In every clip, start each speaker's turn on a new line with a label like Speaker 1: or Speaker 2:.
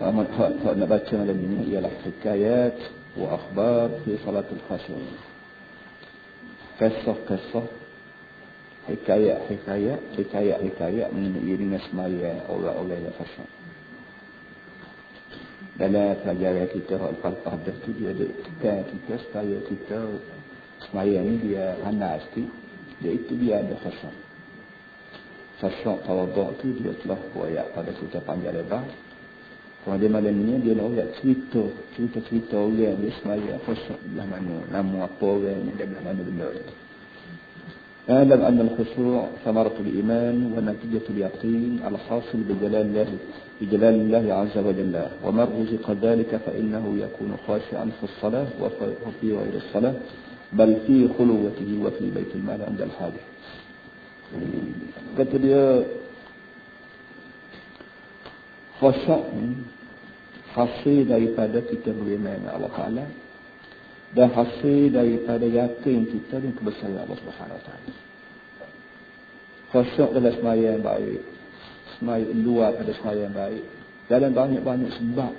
Speaker 1: Hak nak baca malam ini ialah hikayat wa akhbar fi salatul khusyuk. Kisah-kisah, hikayat mengenai dengan semaya orang-orang yang khusyuk. Dalam pelajaran kita Al-Fatihah tu dia ada tekan kita supaya kita semaya ni dia panas sikit. Iaitu dia ada khusyuk. Khusyuk tawaduk tu dia telah buat pada kita panjang lebar. Kemudian malam ni dia nak cerita orang dia semaya khusyuk belah mana, nama apa orang ni dan belah mana benda ni. Alam anna al-khusyu' thamaratul iman wa natijatul yaqin al-hasil bi jalalillah azza wa jalla. Wa man ruziqa dhalika fa innahu yakunu khashi'an fi as-salah wa fi ghayri as-salah bal fi khuluwatihi wa fi baitil mal 'inda al-hadith. Kata dia khusyuk hasil daripada kita beriman kepada Allah Ta'ala dan hasil daripada yakin kita dan kebesaran Allah Subhanahu Wa Ta'ala. Khusyuk dalam sembahyang baik, sembahyang luar pada sembahyang baik, dalam banyak-banyak sebab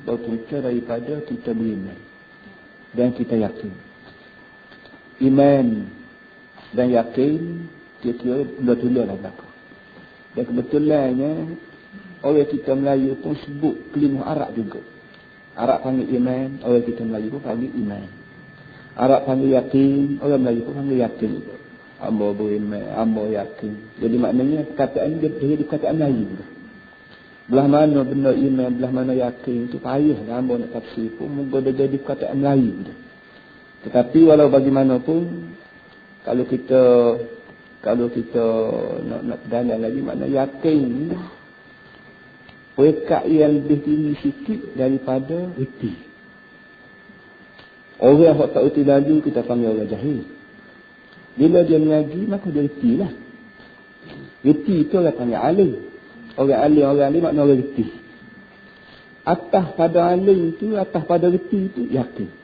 Speaker 1: berpunca daripada kita beriman dan kita yakin. Iman dan yakin kita betul-betul lah berlaku. Dan kebetulannya orang kita Melayu pun sebut kelima Arab juga. Arab panggil iman, orang kita Melayu pun panggil iman. Arab panggil yakin, orang Melayu pun panggil yakin juga. Hamba beriman, hamba yakin. Jadi maknanya perkataan dia jadi perkataan Melayu juga. Belah mana benda iman, belah mana yakin itu payah hamba nak tafsir pun mungkin dia jadi perkataan Melayu juga. Tetapi walau bagaimanapun kalau kita nak dalam lagi makna yakin pekat yang lebih tinggi sikit daripada reti. Orang yang tak reti laju kita panggil orang jahil. Bila dia mengaji maka dia reti lah. Reti itu orang panggil alim. Orang alim makna orang reti. Atas pada alim itu, atas pada reti itu yakin.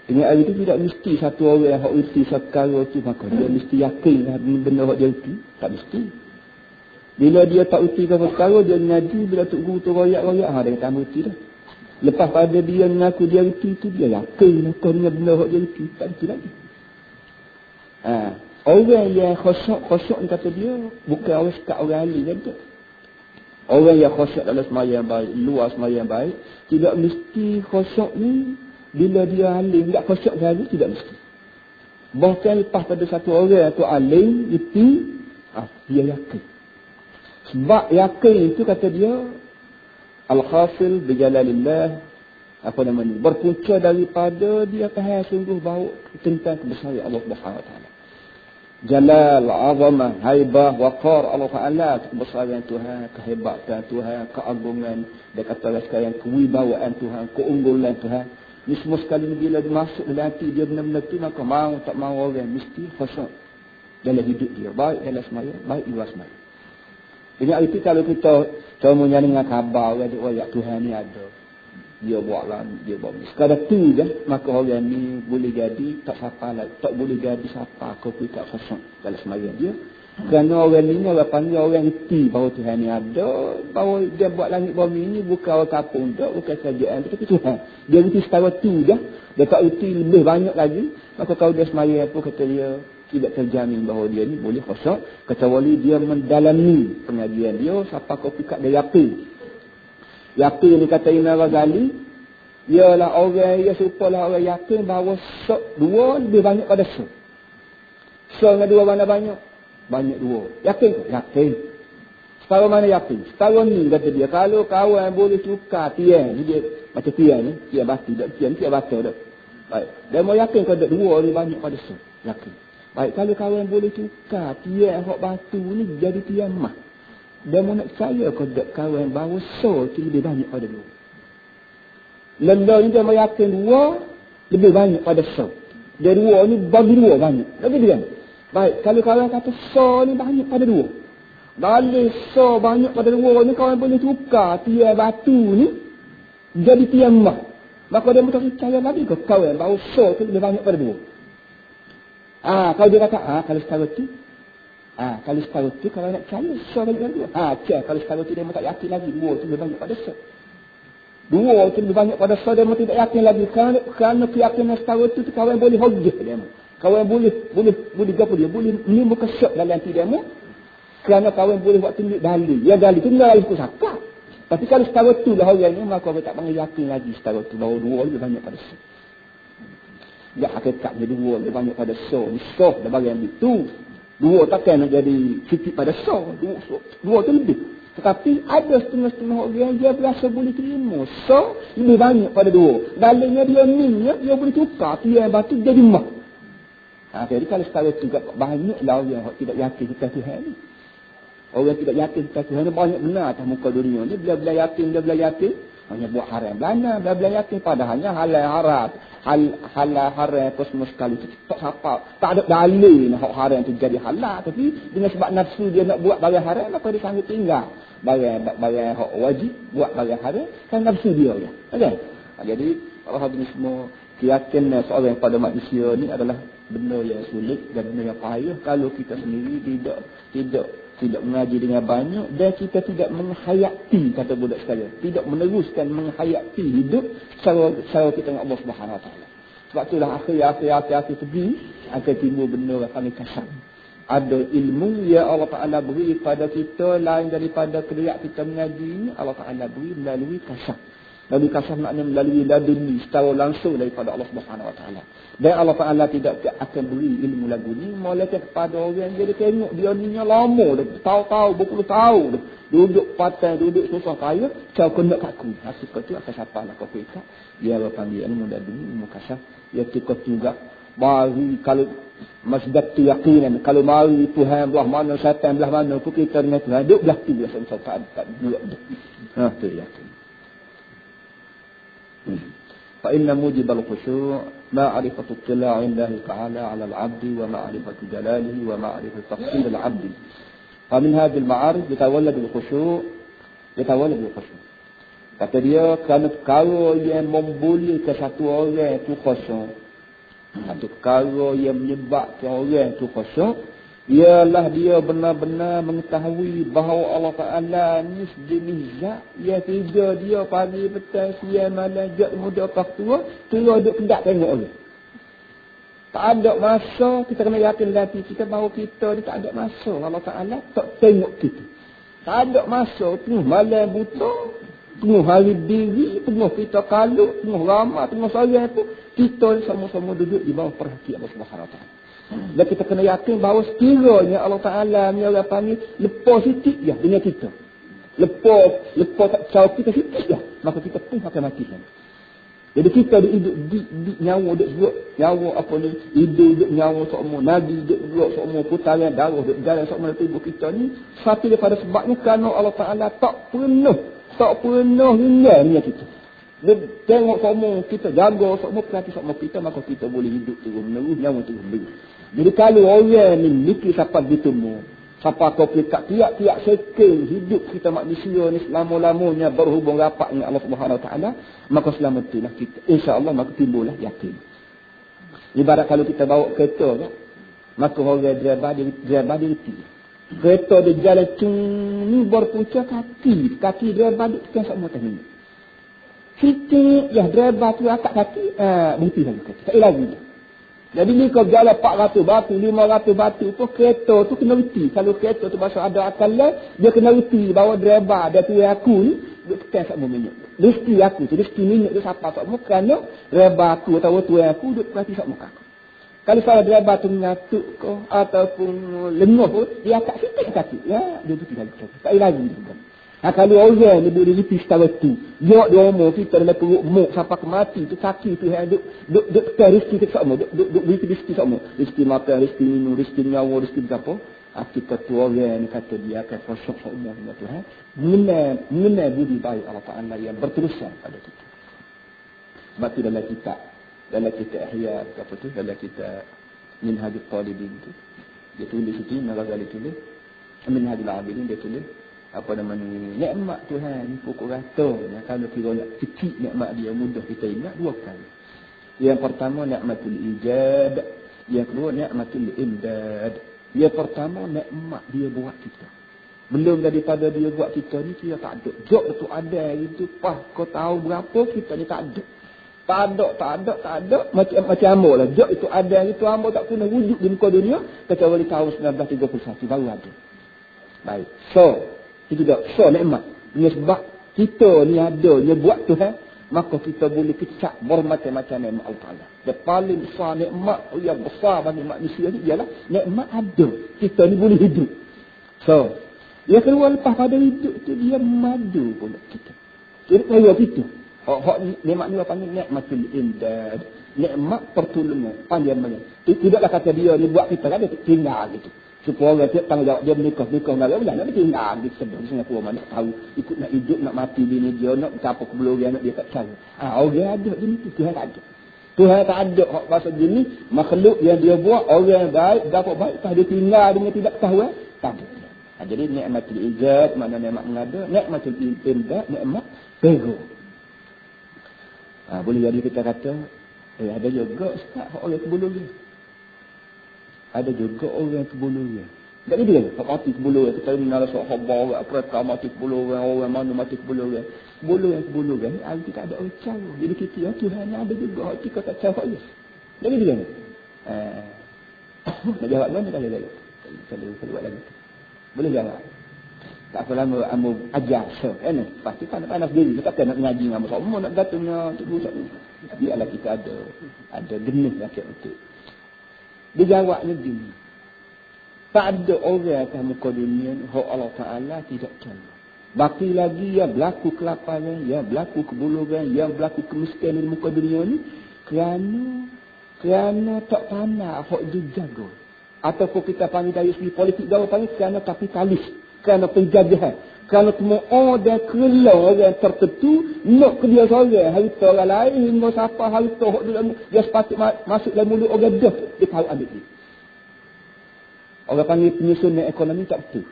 Speaker 1: Dengan hari itu tidak mesti satu orang yang reti sekali itu maka dia mesti yakin lah benda yang dia reti. Tak mesti. Bila dia tak uti ke perkara, dia mengaji, bila Tok Guru tu royak-royak, dia kata uti dah. Lepas pada dia mengaku dia uti tu, dia yakin kau dengan benda yang dia uti. Tak uti lagi. Orang yang khusyuk ni kata dia, bukan orang sekat orang ahli kan tu. Orang yang khusyuk dalam semayang baik, luar semayang baik, tidak mesti khusyuk ni, bila dia alim, tak khusyuk lagi, tidak mesti. Bahkan lepas pada satu orang tu alim, uti, dia yakin. Sebab yakin itu kata dia al-khasil bijalalillah apa namanya berpunca daripada dia faham sungguh bahawa tentang kebesaran Allah Subhanahu Wa Taala. Jalal, azamah, haibah, waqar Allah Taala, kebesaran Tuhan, kehebatan Tuhan, keagungan, dia kata sekarang kewibawaan Tuhan, keunggulan Tuhan. Ini semua sekali bila dia masuk dalam hati dia benar-benar tu maka mau tak mau orang mesti khusyuk dalam hidup dia, baik dalam sembahyang, baik luar sembahyang. Dengan itu kalau kita cuma dengar khabar orang Tuhan ni ada. Dia buatlah, dia buat. Sekadar tu je, maka orang ni boleh jadi tak siapa lah, tak boleh jadi siapa kau pergi tak khusyuk dalam sembahyang dia. Kerana orang ni orang panggil orang reti bahawa Tuhan ni ada, bahawa dia buat langit bumi ni bukan orang kapung tak, bukan kerajaan tetapi Tuhan. Dia reti setara tu je, dia tak reti lebih banyak lagi, maka kalau dia sembahyang apa kata dia tidak terjamin bahawa dia ni boleh khusyuk kecuali dia mendalami pengajian dia siapa kau pikat dia yakin. Yakin ni kata Imam Ghazali ialah orang yang serupalah orang yakin bahawa sok dua lebih banyak pada sok. Sok dengan dua mana banyak? Banyak dua. Yakin ke? Yakin. Setara mana yakin? Setara ni kata dia kalau kawan boleh tukar tiang ni dia macam tiang ni, tiang batu dak tiang batu dak. Baik. Dia mau yakin kau dak dua lebih banyak pada sok. Yakin. Baik, kalau kawan boleh tukar tiang hok batu ni jadi tiang emas. Dia mau nak percaya kau dak kawan bahawa so tu lebih banyak pada dua. Lenda ni dia mau yakin dua lebih banyak pada so. Dia dua ni bagi dua banyak. Lagi dia. Baik, kalau kawan kata so ni banyak pada dua. Balik so banyak pada dua ni kawan boleh tukar tiang batu ni jadi tiang emas. Maka dia mesti percaya lagi ke kawan bahawa so tu lebih banyak pada dua. Kalau dia kata, kalau setara tu, Kalau separuh tu kalau nak percaya, so balik lagi. Kalau separuh tu dia tak yakin lagi, dua tu lebih banyak pada so. Dua tu lebih banyak pada so, dia tidak yakin lagi. Kerana keyakinan separuh tu kawan boleh hujah dia. Kawan boleh apa dia? Boleh menimbulkan syok dalam hati dia. Kerana kawan boleh buat tunjuk dalil. Ya dalil tu tinggal ikut sakap. Tapi kalau separuh tu lah orang ni, maka orang tak panggil yakin lagi separuh tu. Bahawa dua lebih banyak pada so. Ya hakikat jadi dua lebih banyak pada so. So dah bagi yang itu. Dua takkan nak jadi sikit pada so. Dua tu lebih. Tetapi ada setengah-setengah orang dia berasa boleh terima. So lebih banyak pada dua. Dalilnya dia ni, dia boleh tukar. Dia batu jadi mah. Jadi kalau sekarang tu banyaklah orang yang tidak yakin kita Tuhan ni. Orang tidak yakin kita Tuhan ni banyak benar atas muka dunia ni. Bila-bila yakin, hanya buat haram. Bila-bila yakin padahalnya halal haram. Halal haram apa semua sekali. Tak apa. Tak ada dalil nak haram tu jadi halal. Tapi dengan sebab nafsu dia nak buat barang haram, maka dia sanggup tinggal. Barang hak wajib, buat barang haram. Kan nafsu dia. Okay? Jadi, alhamdulillah semua keyakinan seorang pada manusia ni adalah benda yang sulit dan benda yang payah kalau kita sendiri tidak mengaji dengan banyak dan kita tidak menghayati, kata budak sekalian, tidak meneruskan menghayati hidup secara kita dengan Allah Subhanahu Wa Taala. Sebab itulah akhir pergi akan timbul benda yang kami kasar. Ada ilmu yang Allah Taala beri pada kita lain daripada kerja kita mengaji ini, Allah Taala beri melalui kasar. Melalui kasar maknanya melalui laduni secara langsung daripada Allah Subhanahu Wa Taala. Dan Allah Taala tidak akan beri ilmu lagu ni melainkan kepada orang yang dia tengok dia ni lama dah, tahu-tahu berpuluh tahun dah. Duduk patai, duduk susah kaya, kau kena kaku. Hasil tu akan siapa lah kau fikir. Dia panggil ilmu laduni, ilmu kasar. Dia tukar juga baru kalau masjid tu yakinan, kalau mari Tuhan belah mana, syaitan belah mana, pun kita dengan Tuhan duduk belah tu biasa tak duduk. Tu yakin. فإن موجب الخشوع معرفة اطلاع الله تعالى على العبد ومعرفة جلاله ومعرفة تفصيل العبد. فمن هذه المعارف يتولد الخشوع. Kata dia, kerana perkara yang membolehkan satu orang itu khusyuk, satu perkara yang menyebabkan orang itu khusyuk, ialah dia benar-benar mengetahui bahawa Allah Ta'ala ni sejenis zat yang tiga dia pagi, petang, siang, malam, jat, muda, apa tua, terus duduk kedak tengok orang. Tak ada masa, kita kena yakin hati kita bahawa kita ni tak ada masa. Allah Ta'ala tak tengok kita. Tak ada masa, penuh malam buta, penuh hari diri, penuh kita kalut, penuh ramah, penuh sayang pun, kita sama-sama duduk di bawah perhatian Allah Subhanahu Wa Ta'ala. Dan kita kena yakin bahawa sekiranya Allah Ta'ala ni orang panggil lepas sikit je dengan kita. Lepas cara kita sikit je, maka kita pun akan mati. Jadi kita hidup di nyawa, nyawa apa ni, hidup nyawa semua, nadi hidup semua, putaran darah, jalan semua tubuh kita ni, satu daripada sebabnya kerana Allah Ta'ala tak pernah hingga dengan kita. Dia tengok semua kita, jaga semua, perhati semua kita, maka kita boleh hidup terus menerus, nyawa terus menerus. Jadi kalau orang ni mikir siapa bertemu, siapa kau pekat tiap-tiap sekund hidup kita manusia ni selama-lamanya berhubung rapat dengan Allah Subhanahu Wa Taala, maka selama itulah kita, insya-Allah, maka timbullah yakin. Ibarat kalau kita bawa kereta, maka orang driver dia reti. Kereta dia jalan ni berpunca kaki driver dia tekan sama tadi. Sikit ya driver tu akak kaki, berhenti lagi kereta. Tak lagi. Jadi ni kau jalan 400 batu, 500 batu pun kereta tu kena reti. Kalau kereta tu masa ada akal dia kena reti bahawa driver dia tu aku ni dia tekan sama minyak. Rezeki aku tu, rezeki minyak tu siapa tak mau kerana driver aku atau tuan aku duk perhati sak muka aku. Kalau salah driver tu mengatuk kau ataupun lengah pun dia akak sikit kaki. Ya, dia tu tidak lagi. Tak lagi. Kalau orang ni boleh reti secara tu, dia omong kita dalam perut muk sampai ke mati tu kaki tu yang duk tekan rezeki kita semua, duk beri rezeki semua. Rezeki makan, rezeki minum, rezeki nyawa, rezeki apa. Kita tu orang ni kata dia akan khusyuk semua dengan Tuhan. Mengenai budi baik Allah Ta'ala yang berterusan pada kita. Sebab tu dalam kita Ihya apa tu, dalam kita Minhajul Talibin tu, dia tulis itu, Al-Ghazali tulis, Minhajul Abidin dia tulis, apa namanya, nikmat Tuhan pokok rata. Kalau kira nak kecil nikmat dia mudah kita ingat dua kali. Yang pertama nikmatul ijab, yang kedua nikmatul imdad. Yang pertama, nikmat dia buat kita. Belum daripada dia buat kita ni, kita tak ada. Jok tu ada itu, pas kau tahu berapa, kita ni tak ada. Tak ada. Macam amor lah. Jok itu ada, itu amor tak pernah wujud di muka dunia, kecuali tahun 1931, baru ada. Baik. So, itu dah. So, nikmat. Ini sebab kita ni ada, dia buat Tuhan, maka kita boleh kecak bermacam-macam nikmat Allah Ta'ala. Yang paling besar nikmat yang besar bagi manusia ni ialah nikmat ada. Kita ni boleh hidup. So, yang kedua lepas pada hidup tu, dia madu pula kita. Jadi kaya kita. Nikmat ni panggil nikmatul imdad. Nikmat pertolongan. Panjang-panjang. Tidaklah kata dia ni buat kita kan, dia tinggal gitu. Supaya orang tu tanggungjawab dia menikah dengan orang lain, dia tinggal di Singapura, mana nak tahu ikut nak hidup, nak mati bini dia, nak campur kebelurian, nak dia tak cari. Orang ada jenis tu, Tuhan tak ada. Tuhan tak ada bahasa jenis makhluk yang dia buat, orang yang baik, dapat baik, tak dia tinggal dengan tidak tahu, tak ada. Jadi nikmatul ijad, makna nikmat mengada, nikmatul imdad, nikmat pego. Boleh jadi kita kata, ada juga ustaz orang kebelurian. Ada juga orang kebuluran. Tak ada kan? Mati kebuluran. Kita mengenal sahabat, orang Afrika mati kebuluran, orang mana mati kebuluran. Kebuluran ni arti tak ada orang cara. Jadi kita, ya Tuhan ada juga. Kita tak cara je. Tak ada kan? Nak jawab mana kali lagi? Kalau buat lagi. Boleh jawab? Tak apa lama amu ajar. So, pasti panas diri. Kita tak nak ngaji dengan sama. Nak datangnya. Biarlah kita ada genis rakyat untuk. Dia jawabnya gini. Tak ada orang atas muka dunia hak Allah Ta'ala tidak tahu. Baki lagi yang berlaku kelaparan, yang berlaku kebuluran, yang berlaku kemiskinan di muka dunia ni kerana tak pandai hak dijaga. Ataupun kita panggil dari segi politik gaul panggil kerana kapitalis, kerana penjajahan. Kerana semua orang kelau orang tertentu nak ke dia seorang, harta orang lain hingga siapa harta hak dia sepatut masuk dalam mulut orang dah, dia tahu ambil dia. Orang panggil penyusunan ekonomi tak betul.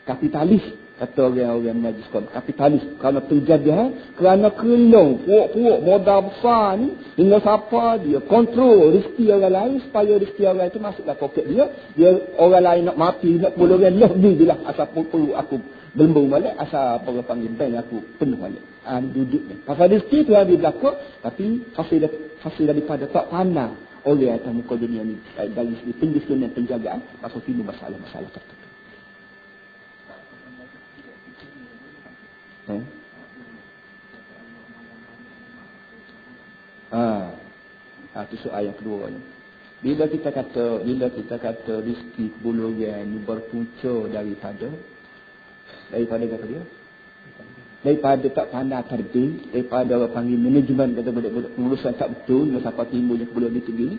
Speaker 1: Kapitalis, kata orang-orang mengaji sekolah. Kapitalis, kerana penjajahan, kerana kelau, puak-puak, modal besar ni, hingga siapa dia kontrol rezeki orang lain, supaya rezeki orang itu masuk dalam poket dia, orang lain nak mati, nak puluh orang, lebih lah, asal perlu aku belembung balik, asal apa panggil bank aku penuh balik. Duduk ni. Pasal rezeki tu ada belakang, tapi hasil daripada tak pandang oleh atas muka dunia ni, dari segi penjusunan penjagaan, masuk sini masalah-masalah tertentu. Itu soal yang kedua ni. Bila kita kata rezeki kebuluran ni berpunca daripada kata dia, daripada tak pandai terbit, daripada orang panggil manajemen, kata budak-budak pengurusan tak betul, sampai timbulnya kebuluran itu gini,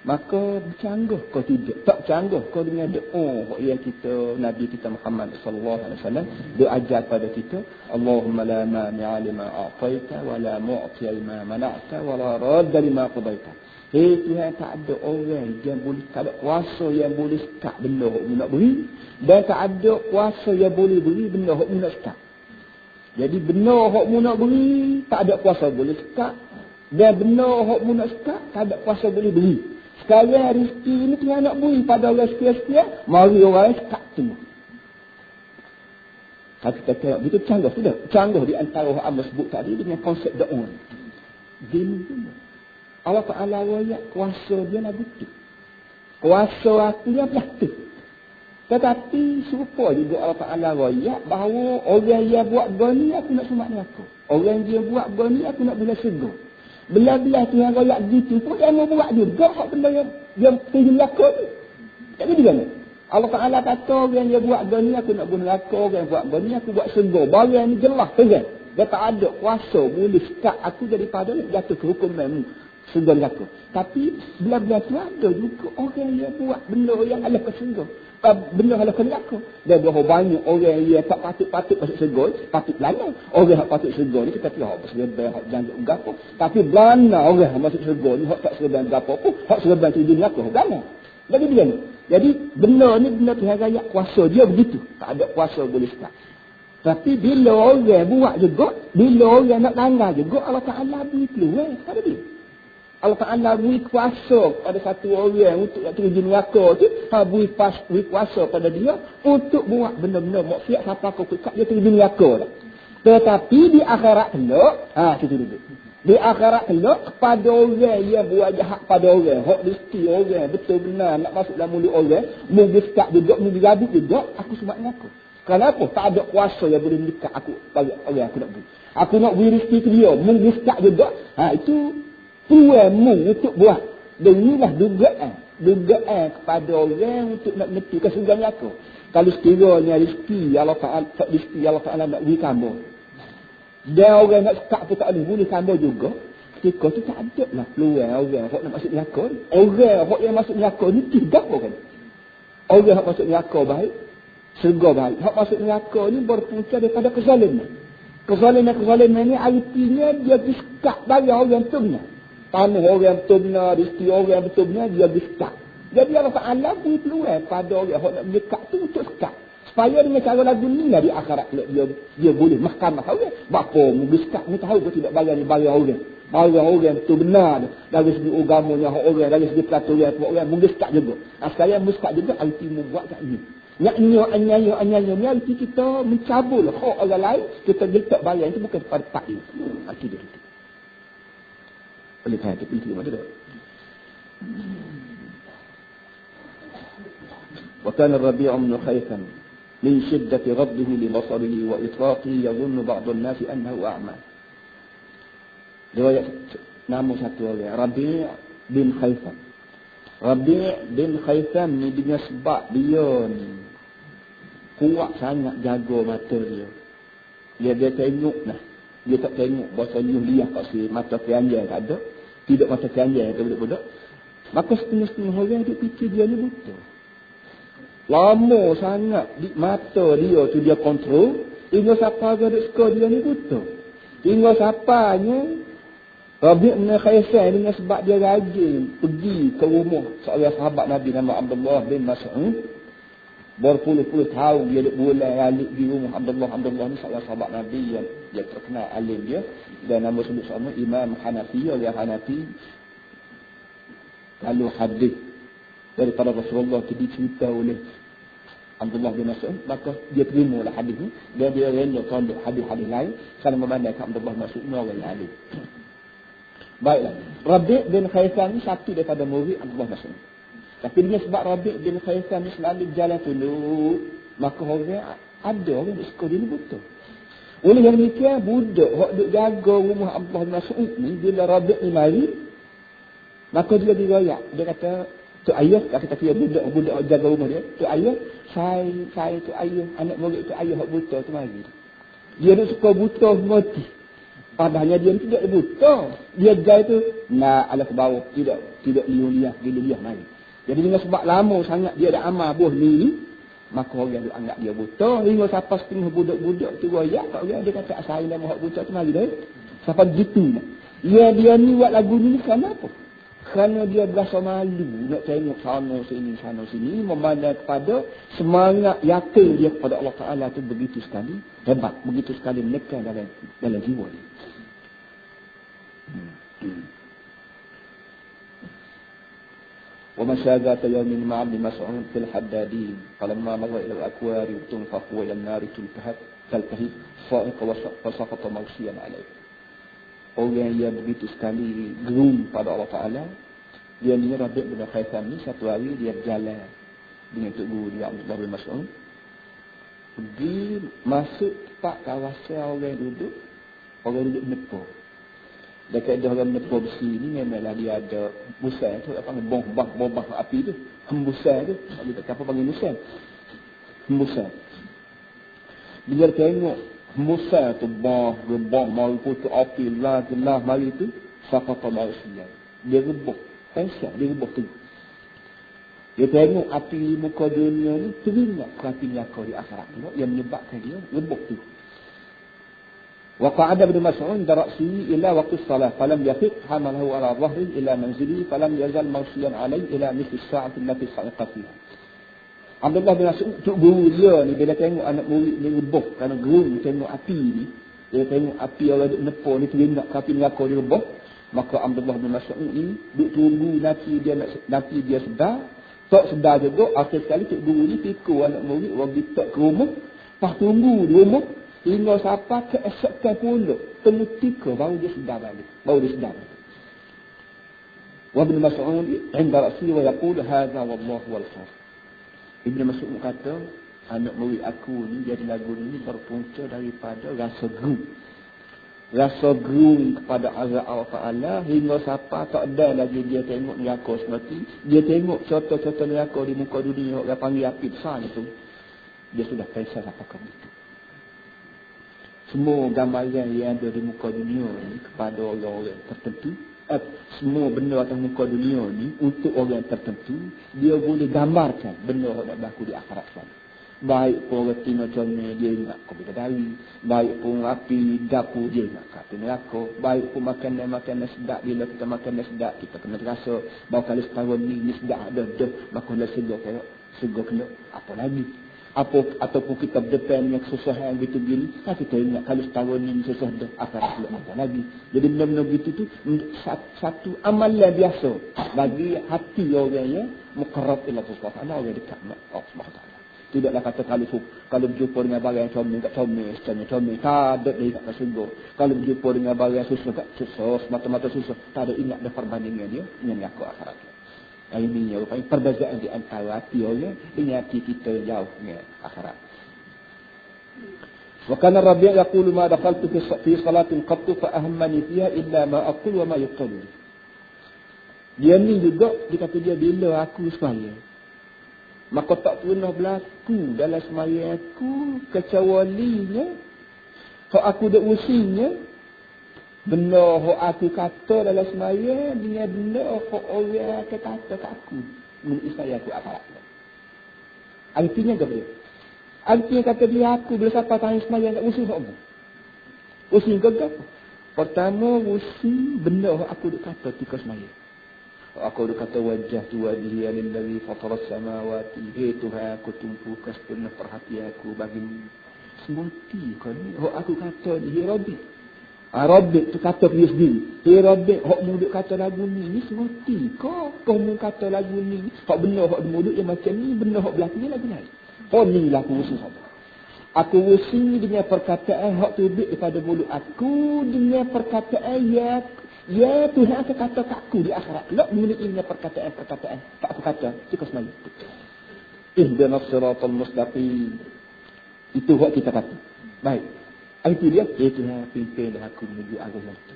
Speaker 1: maka bercanggah kau tidak. Tak bercanggah kau dengan doa yang kita, Nabi kita Muhammad sallallahu alaihi wasallam dia ajar pada kita, Allahumma la mani'a lima a'taita wa la mu'tiya lima mana'ta wa la radda lima qadaita. Tuhan, tak ada orang yang boleh, tak ada kuasa yang boleh sekat benda hak nak beri, dan tak ada kuasa yang boleh beri benda hak nak sekat. Jadi benda hak nak beri tak ada kuasa boleh sekat, dan benda hak nak sekat tak ada kuasa boleh beri. Sekarang rezeki ini Tuhan nak beri pada orang sekian-sekian, mari orang sekat semua. Kalau kita tengok begitu canggah sudah. Canggah di antara hak Amos sebut tadi dengan konsep doa. Gini semua. Allah Ta'ala royak kuasa dia nak betul. Kuasa aku dia betul. Tetapi serupa juga Allah Ta'ala royak bahawa orang yang buat gani aku nak semak neraka. Orang yang buat gani aku nak bila segar. Belah-belah Tuhan royak gitu pun dia mau buat juga hak benda yang pergi neraka ni. Tak ada kan? Allah Ta'ala kata orang yang buat gani aku nak bunuh neraka, orang yang buat gani aku buat segar. Barang ni jelas kan? Dia tak ada kuasa boleh sekat aku daripada jatuh ke hukuman segar neraka. Tapi belah-belah tu ada juga orang yang buat benda yang ala kesegar. Benda ala neraka. Dan berapa banyak orang yang tak patut masuk segar, patut belana. Orang yang patut segar ni kita kira hak serban, hak janjuk gapo. Tapi belana orang yang masuk segar ni hak tak serban gapo pun, hak serban tu dunia neraka belana. Jadi begini. Jadi benda ni benda Tuhan raya kuasa dia begitu. Tak ada kuasa boleh sekat. Tapi bila orang buat juga, bila orang nak langgar juga, Allah Ta'ala beri peluang kepada dia. Allah Ta'ala beri kuasa pada satu orang untuk nak terjun neraka tu, beri kuasa pada dia untuk buat benda-benda maksiat siapa kau ikat dia pergi neraka dah. Tetapi di akhirat kelak, situ dulu. Di akhirat kelak kepada orang yang buat jahat pada orang, hak mesti orang betul benar nak masuk dalam mulut orang, mungkin sekat juga, mungkin rabut juga, aku sebab neraka. Kenapa? Tak ada kuasa yang boleh mendekat aku bagi orang aku nak beri. Aku nak beri rezeki ke dia, mungkin sekat juga. Itu peluangmu untuk buat. Dan inilah dugaan kepada orang untuk nak menentukan surga neraka. Kalau sekiranya rezeki Allah Ta'ala nak beri kamu, dan orang nak sekat pun tak boleh kamu juga, ketika tu tak ada lah peluang orang nak masuk neraka. Orang yang masuk neraka ni tidak kan. Orang yang masuk neraka baik, surga baik. Hak masuk neraka ni berpunca daripada kezaliman. Kezaliman ni artinya dia disekat bagi orang tu benar. Tanah orang betul benar, rezeki orang betul benar, dia bersekat. Jadi Allah Ta'ala beri peluang pada orang yang nak bersekat tu untuk sekat. Supaya dengan cara lagu ni lah di akhirat dia boleh mahkamah orang. Bapa mungkin sekat ni tahu ke tidak bagi orang. Orang betul benar. Dari segi agamanya orang, dari segi peraturan orang, mungkin sekat juga. Sekarang mungkin sekat juga, arti membuat kat ni. Nyanya ni arti kita mencabul hak orang lain, kita letak bayang itu bukan pada tak ini. Arti dia itu. Oleh kerana itu pilih mana dah. وكان الربيع بن خيثم من شدة غضبه لبصره وإطراقه يظن بعض الناس أنه أعمى. رواية nama satu orang, Rabi' bin Khaytham. Rabi' bin Khaytham ni dengan sebab dia ni kuat sangat jaga mata dia. Dia tengok nah. Dia tak tengok bahasa dia kat si mata keranjang tak ada. Tidak mata keranjang ke budak-budak. Maka setengah-setengah orang dia fikir dia ni buta. Lama sangat di mata dia tu dia kontrol. Hingga siapa ada suka dia ni buta. Hingga siapanya Rabi' bin Khaytham dengan sebab dia rajin pergi ke rumah seorang sahabat Nabi nama Abdullah bin Mas'ud. Berpuluh-puluh tahun dia duduk bulan alik di rumah Abdullah ni seorang sahabat Nabi yang dia terkenal alim dia. Dan nama sebut sama Imam Hanafi, orang Hanafi. Lalu hadis daripada Rasulullah itu dicerita oleh Abdullah bin Mas'ud, maka dia terimalah hadis ni dan dia rela tolak hadis-hadis lain kerana memandangkan Abdullah bin Mas'ud ni orang yang alim. Baiklah, Rabi' bin Khaytham ni satu daripada murid Abdullah bin Mas'ud. Tapi dengan sebab Rabi' bin Khaytham ni selalu jalan tunduk, maka orang ada orang yang suka dia ni buta. Oleh yang demikian, budak yang duduk jaga rumah Abdullah bin Mas'ud ni, bila Rabi' ni mari, maka dia dirayak. Dia kata, tu ayah, kata dia budak jaga rumah dia, tu ayah, saya tu ayah, anak murid tu ayah yang buta tu mari. Dia duduk suka buta mati. Padahalnya dia tidak buta. Dia jai tu, nak ala ke bawah, tidak liuliah mari. Jadi dengan sebab lama sangat dia dah amal buah ni, maka orang tu anggap dia buta. Hingga siapa setengah budak-budak tu royak kat orang, dia kata saya dah mahu buta tu mari dah. Siapa gitu. Dia ni buat lagu ni kenapa? Kerana dia berasa malu nak tengok sana sini memandang kepada semangat yakin dia kepada Allah Ta'ala tu begitu sekali hebat, begitu sekali menekan dalam jiwa dia. ومشى ذات يوم مع ابن مسعود في الحدادين فلما مضى إلى الأكوار تنفخ وإلى النار تلتهب صائق فسقط مغشيا عليه. Orang yang begitu sekali gerung pada Allah Ta'ala, dia ni Rabi' bin Khaytham ni satu hari dia berjalan dengan Tok Guru dia Abdullah bin Mas'ud, pergi masuk tempat kawasan orang duduk menepuk. Dekat dia orang menepuk besi ni memanglah dia ada musang tu, apa panggil bombang api tu, hembusan tu, apa panggil musang? Hembusan. Dia tengok hembusan tu rebah mari putus api lah mari tu saqata marsiyah. Dia rebah, pensyak dia rebah tu. Dia tengok api muka dunia ni teringat ke api neraka di akhirat tu yang menyebabkan dia rebah tu. وقعد ابن مسعود برأسه إلى وقت الصلاة فلم يفق حمله على ظهره إلى منزله فلم يزل مرسيا عليه إلى مثل الساعة التي صعق فيها. Abdullah bin Mas'ud tu guru dia ni bila tengok anak murid ni rebah kerana guru tengok api ni, dia tengok api orang duk nepuk ni teringat ke api neraka dia rebah, maka Abdullah bin Mas'ud ni duk tunggu nanti dia sedar Tak sedar juga, akhir sekali cik guru ni pikir anak murid, orang kita ke rumah, pas tunggu di rumah, hingga sampai keesokan pula, tengah 3 baru dia sedar balik. Wa Ibn Mas'ud inda ra'si wa yaqul hadza wallahu wal khair. Ibn Mas'ud kata, anak murid aku ni jadi lagu ni berpunca daripada rasa gerung kepada azab Allah Ta'ala hingga sampai tak ada lagi dia tengok neraka seperti dia tengok contoh-contoh neraka di muka dunia yang panggil api besar itu, dia sudah kisah apa kamu itu. Semua gambaran yang ada di muka dunia ni kepada orang-orang tertentu, semua benda atas muka dunia ni untuk orang tertentu, dia boleh gambarkan benda yang berlaku di akhirat sana. Baik pun reti macam ni, dia ingat kopi kedari. Baik pun api dapur, dia ingat api neraka. Baik pun makanan sedap, bila kita makan sedap, kita kena terasa bahawa kalau setahun ni sedap ada dah, maka dah segar kena apa lagi. Ataupun kita berdepan dengan kesusahan gitu gini, kita ingat kalau setahun ni susah dah, akan apa lagi. Jadi benda-benda gitu tu satu amalan biasa bagi hati orang yang muqarrab ila Allah, orang dekat dengan Allah Subhanahu Wa Taala. Tidaklah kata kalau berjumpa dengan barang yang comel, tak comel, secara comel, tak ada dia ingat sungguh. Kalau berjumpa dengan barang yang susah, tak susah, semata-mata susah, tak ada ingat dah perbandingan dia dengan aku akhirat. Ini rupanya perbezaan di antara hati orang dengan hati kita yang jauh dengan akhirat. Wa kana Rabi' yaqulu ma dakhaltu fi salatin qattu fa ahammani fiha illa ma aqul wa ma yuqalu. Dia ni juga dikata dia bila aku sembahyang, maka tak pernah berlaku dalam sembahyang aku kecualinya hak aku dak usinya benda hak aku kata dalam sembahyang dengan benda hak orang kata kat aku menurut saya aku apa. Artinya apa dia? Artinya kata dia aku bila sampai tanya sembahyang tak usi hak apa? Usi gegap. Pertama usi benda hak aku dak kata ketika sembahyang. Aku kata wajah tu wajhi lillazi fatara samawati, itu aku tumpu sepenuh perhatian aku bagi semuti kau ni. Aku kata ni Rabbi. Rabbi tu kata dia sendiri. Rabbi hok muduk kata lagu ni semuti kau mu kata lagu ni. Hok benda hok muduk yang macam ni, benda hok belakang ni lagu lain. Oh ni lah aku usul saja. Aku usul dengan perkataan hok tubik daripada mulut aku dengan perkataan ya Tuhan kata aku di akhirat. Tak memiliki perkataan. Tak aku kata. Cukup semaya. Ihdinas siratal mustaqim. Itu hak kita kata. Baik. Itu dia. Ya Tuhan pimpinlah aku menuju agama itu.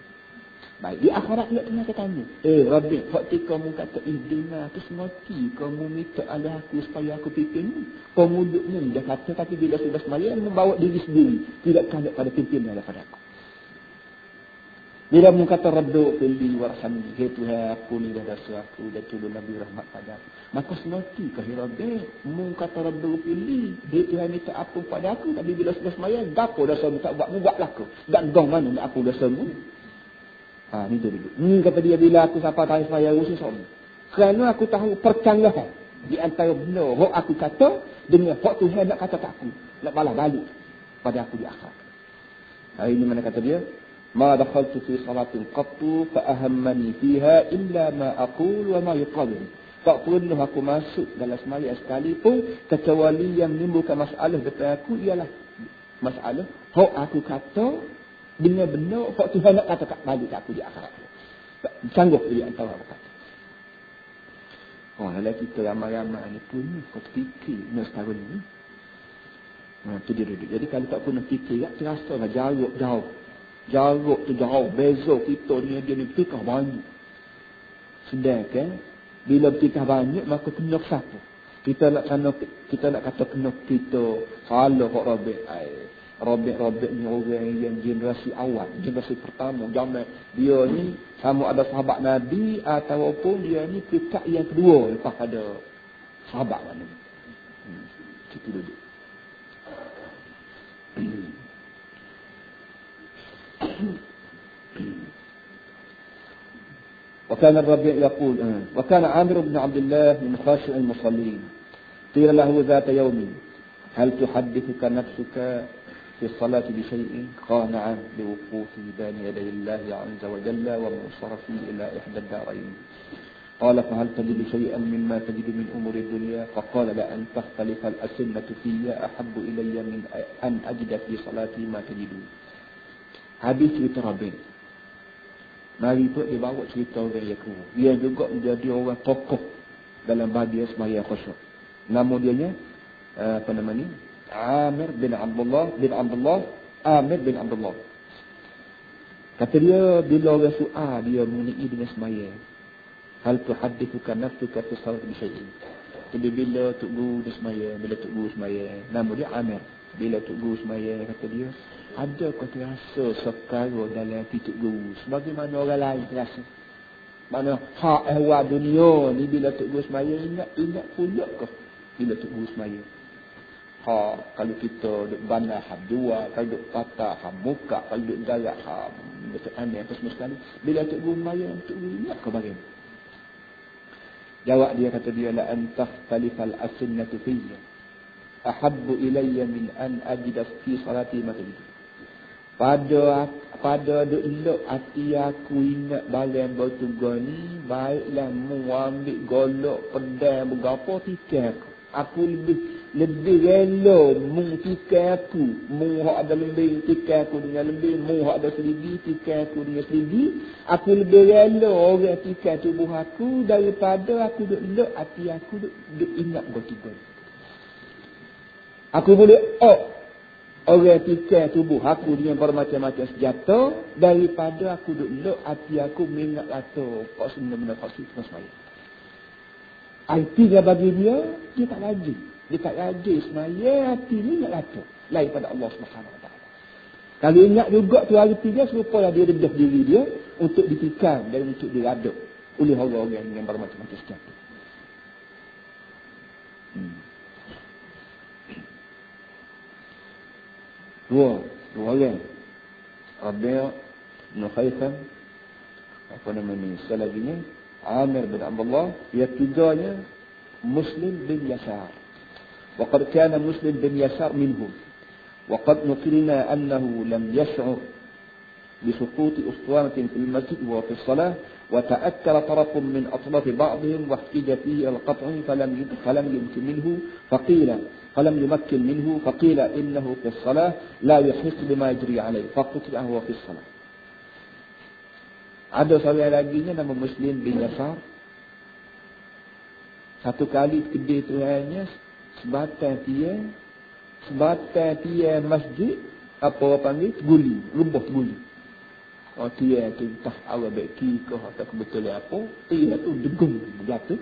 Speaker 1: Baik. Di akhirat dia Tuhan tanya. Rabbi, hak kamu kata ihdinas tu semati. Kamu minta Allah aku supaya aku pimpin. Kamu duduk ni. Dia kata tapi bila sudah semaya membawa diri sendiri. Tidak kandang pada pimpinan daripada aku. Bila mu kata Rabbi pilih warhamni, ya Tuhan aku ni dah dosa aku, dah tolong Nabi rahmat pada aku. Maka semati ke Rabbi, mu kata Rabbi pilih, ya Tuhan minta ampun pada aku, tapi bila sudah semaya, gapo dosa mu tak buat, mu buatlah aku. Dan gong mana nak aku dosa mu? Ni tu dulu. Ni kata dia bila aku sampai tanya semaya usus aku. Kerana aku tahu percanggahan di antara benda hak aku kata dengan hak Tuhan nak kata kat aku, nak balas balik pada aku di akhirat. Hari ini mana kata dia? Ma dakhaltu fi salatin qattu fa ahammani fiha illa ma aqul wa ma yuqal. Tak pernah aku masuk dalam sembahyang sekalipun kecuali yang menimbulkan masalah depan aku ialah masalah hak aku kata dengan benar hak Tuhan nak kata kat balik aku di akhirat. Sanggup dia antara apa kata. Kalau kita ramai-ramai ni pun kau fikir nak setahun ni. Tu dia duduk. Jadi kalau tak pernah fikir tak terasa lah jauh. Jarak tu jauh, beza kita ni dia ni bertikah banyak. Sedangkan bila bertikah banyak maka kena siapa? Kita nak kata kena kita salah hak Rabi' ni orang yang generasi awal, generasi pertama zaman dia ni sama ada sahabat Nabi ataupun dia ni peringkat yang kedua lepas pada sahabat Nabi. Kita duduk. وكان الربيع يقول وكان عامر بن عبد الله من خاشع المصلين قيل له ذات يوم هل تحدثك نفسك في الصلاة بشيء قال نعم بوقوفي بين يدي الله عز وجل ومنصرفي إلى إحدى الدارين Qala fa hal tajidu shay'an mimma tajidu min umuri dunya? Faqala la an takhtalifa al-asinnatu fiyya ahabbu ilayya min an ajida fi salati ma tajidu. Habis cerita Rabin. Mari tu dia bawa cerita orang Yakub. Dia juga menjadi orang tokoh dalam bahagian sembahyang khusyuk. Nama dia nya apa nama ni? Amir bin Abdullah. Kata dia, bila orang soal dia mengenai dengan sembahyang, hal tuhaddithuka nafsuka fi salat bi syai'in. Jadi bila Tok Guru dia sembahyang, nama dia Amir. Bila Tok Guru sembahyang, kata dia, ada kau terasa sekara dalam hati Tok Guru sebagaimana orang lain terasa. Mana hak ehwal dunia ni bila Tok Guru sembahyang, ingat pula kau bila Tok Guru sembahyang. Kalau kita duk bandar ham dua, kalau duk patah ham muka, kalau duk garak ham betul aneh apa semua sekali. Bila Tok Guru sembahyang, Tok Guru ingat kau bagaimana? Jawab dia, kata dia, la antah talifal asinnatu fiyya ahabbu ilayya min an ajida fi salati ma tajidu. Pada duk elok hati aku ingat barang bertugas ni, baiklah mu ambil golok pedang bergapo tikai aku lebih rela mu tikai aku, mu hak ada lebih tikai aku dengan lebih, mu hak ada seligi tikai aku dengan seligi. Aku lebih rela orang tikai tubuh aku daripada aku duk elok hati aku duk ingat bertugas. Aku boleh orang tikai tubuh aku dengan bermacam-macam senjata daripada aku duk elok hati aku mengingat rata kau sebenarnya kau suka semaya. Artinya bagi dia tak rajin. Dia tak rajin semaya, hati ni ingat rata lain pada Allah Subhanahu Wa Taala. Kalau ingat juga tu arti dia serupalah dia redah diri dia untuk ditikam dan untuk diraduk oleh orang-orang yang bermacam-macam senjata. Dua orang. Rabi' bin Khaitham, apa nama ni? Selaginya Amir bin Abdullah. Yang tiganya Muslim bin Yasar. وقد كان مسلم بن يسار منهم وقد نقلنا أنه لم يشعر بسقوط أسطوانة في المسجد وهو في الصلاة وتأكل طرف من أطراف بعضهم واحتج فيه القطع فلم يمكن منه فقيل إنه في الصلاة لا يحس بما يجري عليه فقتل وهو في الصلاة. Ada seorang lagi nama Muslim bin Yasar. Satu kali kedai tuannya sebatang tiang masjid, apa orang panggil, guli, rubuh guli. Tiang tu entah awal baiki ke atau kebetulan apa, tiang tu degung berjatuh.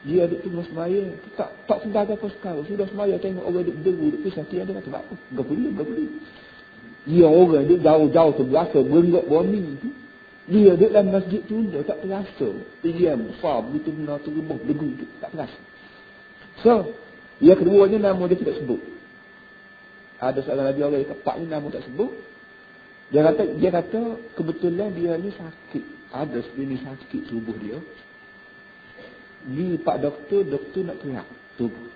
Speaker 1: Dia duduk tengah semaya, tak sedar apa sekarang. Sudah semaya tengok orang duduk deru, duduk pisah, tiang dia kata, apa? Gak boleh. Dia orang duduk jauh-jauh terbiasa, berenggak bumi tu. Dia duduk dalam masjid tu, dia tak terasa. Tiang besar, begitu benar tu rubuh, degung tu, tak terasa. So, yang keduanya nama dia tidak sebut. Ada seorang lagi orang yang tepat ni nama tak sebut. Dia kata kebetulan dia ni sakit. Ada sebenarnya sakit tubuh dia. Di pak doktor nak kerak tubuh.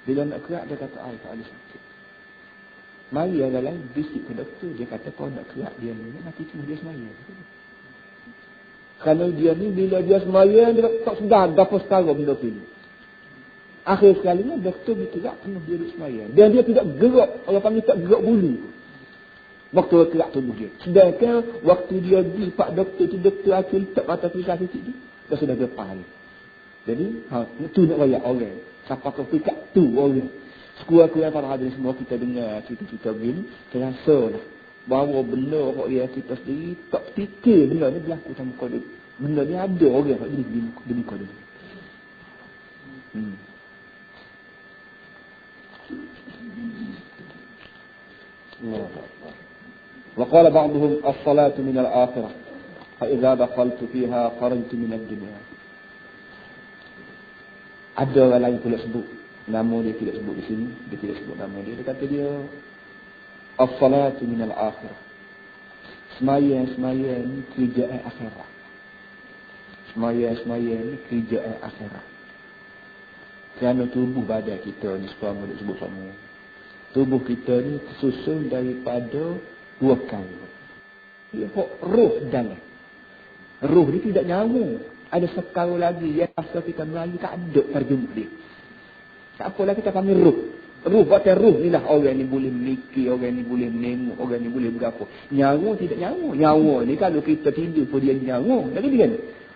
Speaker 1: Bila nak kerak dia kata tak ada sakit. Mari ada lain bisik ke doktor. Dia kata kau nak kerak dia ni nanti cuma dia semaya. Kerana dia ni bila dia semaya dia tak sedar apa sekarang benda tu. Akhir sekalinya doktor bergerak penuh dia duduk semaya. Dan dia tidak gerak, orang panggil tak gerak bulu. Waktu dia gerak tubuh dia. Sedangkan waktu dia pergi pak doktor tu, doktor akhir letak mata pisah sikit tu, dia sudah gepal. Jadi, itu nak rakyat orang. Siapa kau pikat tu orang. Sekurang-kurang para hadirin semua kita dengar cerita-cerita begini, terasa lah. Bahawa benda orang kita sendiri tak fikir benda ni berlaku sama kau dia. Benda ni ada orang demi kau dia. وقال بعضهم الصلاة من الآخرة فإذا دخلت فيها خرجت من الدنيا. Ada orang lain pula sebut nama dia, tidak sebut di sini. Dia tidak sebut nama dia. Dia kata dia as-salatu min al-akhirah. Semaya ni kerjaan akhirat. Semaya ni kerjaan akhirat. Kerana tubuh badan kita ni semua dia sebut semua. Tubuh kita ni tersusun daripada dua perkara. Roh dalam. Roh ni tidak nyawa. Ada sekarang lagi yang asal kita Melayu tak ada terjemah dia. Tak apalah kita panggil ruh. Ruh, buatan ruh ni lah orang ni boleh mikir, orang ni boleh menengok, orang ni boleh berapa. Nyawa tidak nyawa. Nyawa ni kalau kita tidur pun dia nyawa. Lagi dia kan?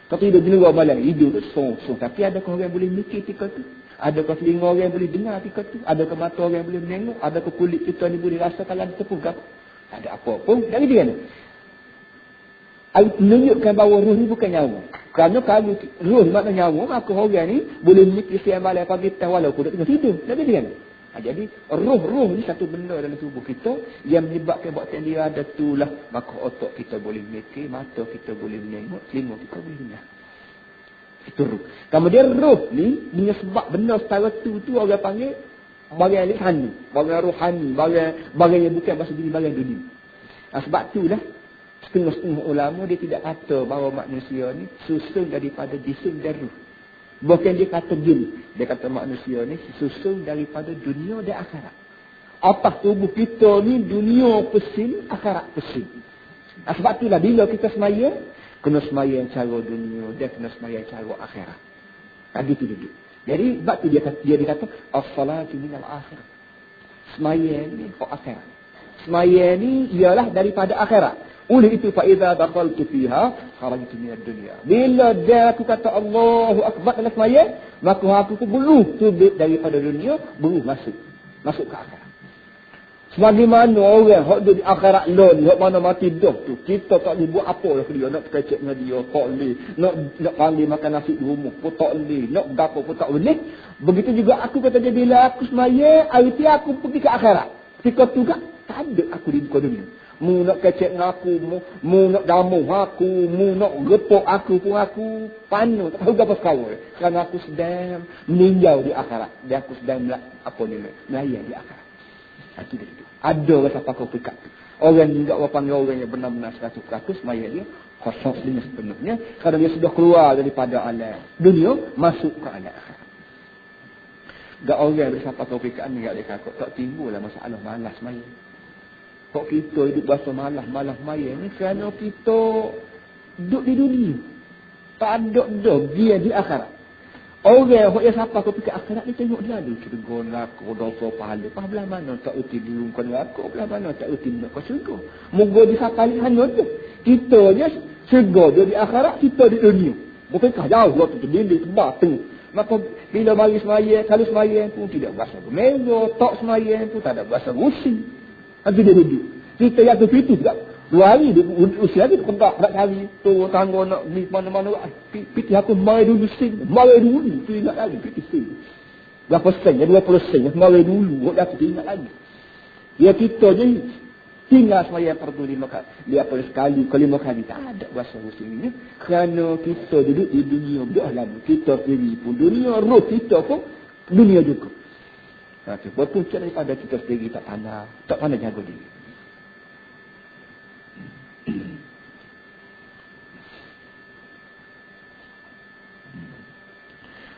Speaker 1: Kalau tidur di luar malam, hidup tu song-song. Tapi adakah orang boleh mikir ketika tu? Adakah telinga orang boleh dengar ketika tu? Adakah mata orang boleh menengok? Adakah kulit kita ni boleh rasa kalau ada tepung apa? Tak ada apa pun. Lagi dia kan? Menunjukkan bahawa ruh ni bukan nyawa. Kerana kalau ruh makna nyawa, maka orang ni boleh mikir siang malam pagi petang walaupun dia tengah tidur. Lagi dia kan? Jadi roh ni satu benda dalam tubuh kita yang menyebabkan buatan dia ada tu lah. Maka otak kita boleh mikir, mata kita boleh menengok, telinga kita boleh dengar. Itu roh. Kemudian roh ni punya sebab benda setara tu orang panggil barang rohani, barang rohani, barang yang bukan bahasa dunia, barang dunia. Sebab tu lah setengah-setengah ulama dia tidak kata bahawa manusia ni susun daripada jisim dan roh. Bukan dia kata gini. Dia kata manusia ni susun daripada dunia dan akhirat. Atas tubuh kita ni dunia pesin, akhirat pesin. Sebab itulah bila kita semaya, kena semaya yang cara dunia dan kena semaya yang cara akhirat. Gitu duduk. Jadi sebab tu dia kata as-salatu minal akhirat. Semaya ni for akhirat. Semaya ni ialah daripada akhirat. Oleh itu faiza dakhaltu fiha kharajtu minad dunya. Bila dia aku kata Allahu akbar dalam semaya, maka aku pun beruh terbit daripada dunia, beruh masuk ke akhirat. Sebagaimana orang hak di akhirat lon, hak mana mati dah tu, kita tak boleh buat apa lah dia, nak kecek dengan dia, tak boleh. Nak panggil makan nasi di rumah pun tak boleh, nak gapo pun tak boleh. Begitu juga aku kata dia bila aku semaya, arti aku pergi ke akhirat. Ketika tu tak ada aku di muka dunia. Mu nak kecek dengan aku, mu nak damuh aku, mu nak repuk aku pun aku panu, tak tahu apa sekarang. Kerana aku sedang meninjau di akhirat. Dan aku sedang melayan di akhirat. Itu dia. Ada rasa pakau pekat. Orang ni tak panggil orang yang benar-benar 100% maya dia kosong dengan sepenuhnya. Kerana dia sudah keluar daripada alam dunia, masuk ke alam akhirat. Gak orang berapa pakau pekat ni gak dia kakak. Tak timbullah masalah malas maya. Kok kita hidup bahasa malah maya ni kerana kita duduk di dunia. Tak ada dia di akhirat. Orang yang siapa kau fikir akhirat ni tengok dia ada syurga neraka dosa pahala. Belah mana tak erti dulu kau neraka, belah mana tak erti nak kau syurga. Moga di sapali hanya tu. Kita je syurga dia di akhirat, kita di dunia. Bukan jauh waktu tu dinding tebal tengok. Maka bila mari semaya, kalau semaya pun tidak bahasa Melayu, tak semaya pun tak ada bahasa Rusi. Nanti dia duduk. Kita yang tu itu juga. 2 hari dia usia dia kentak nak cari turun tangga nak ni mana-mana. Piti aku mari dulu sing. Mari dulu. Tu ingat lagi piti sing. Berapa sen? 20 sen. Mari dulu. Dia tu ingat lagi. Dia kita je tinggal semaya perdu 5 kali. Dia apa sekali, kali 5 kali. Tak ada bahasa Rusi ni. Kerana kita duduk di dunia dah lama. Kita sendiri pun dunia. Roh kita pun dunia juga. Berpunca daripada kita sendiri tak pandai jaga diri.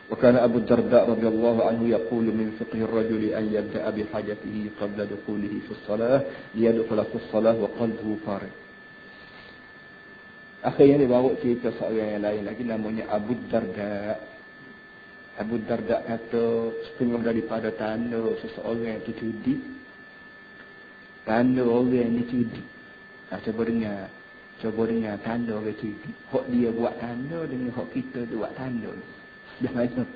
Speaker 1: وكان أبو الدرداء رضي الله عنه يقول من فقه الرجل أن يبدأ بحاجته قبل دخوله في الصلاة ليدخل في الصلاة وقلبه فارغ. Akhirnya dia bawa cerita seorang yang lain lagi namanya Abu Darda. Abu Darda kata setengah daripada tanda seseorang itu judi. Tanda orang ini judi. Cuba dengar tanda orang judi. Hak dia buat tanda dengan hak kita buat tanda. Dah macam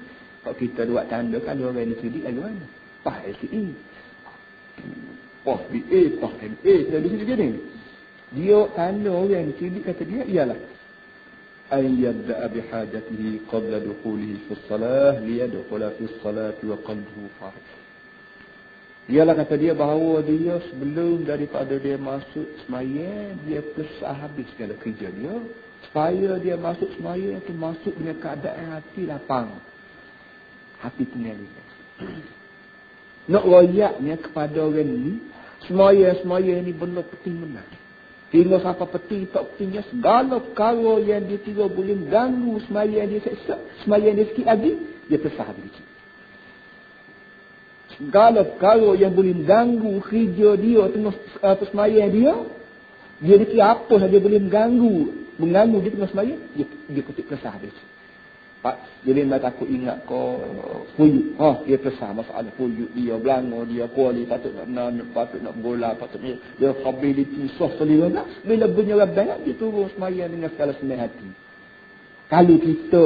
Speaker 1: hak kita buat tanda kalau orang ini judi lagi mana? Pah LCE. Pah BA, pah MA. Jadi dia ni. Dia tanda orang ini judi kata dia ialah أن يبدأ بحاجته قبل دخوله في الصلاة ليدخل في الصلاة وقلبه فارغ. Ialah kata dia bahawa dia sebelum daripada dia masuk semaya, dia pesah habis segala kerja dia. Supaya dia masuk semaya itu masuk dengan keadaan hati lapang. Hati tenang. Nak royaknya kepada orang ni, semaya ni benda penting benar. Hingga sampai penting tak pentingnya segala perkara yang dia kira boleh ganggu sembahyang dia seksa, sembahyang dia sikit lagi, dia pesah habis. Segala perkara yang boleh ganggu kerja dia tengah sembahyang dia kira apa saja boleh mengganggu mengganggu dia tengah sembahyang, dia kutip kesah dia. Pak, jadi nak takut ingat kau puyuk. Dia kesah masalah puyuk dia, belanga dia, kuali patut nak bola, patutnya dia ability soft selera. Bila bunyi rabban dia turun sembahyang dengan segala senang hati. Kalau kita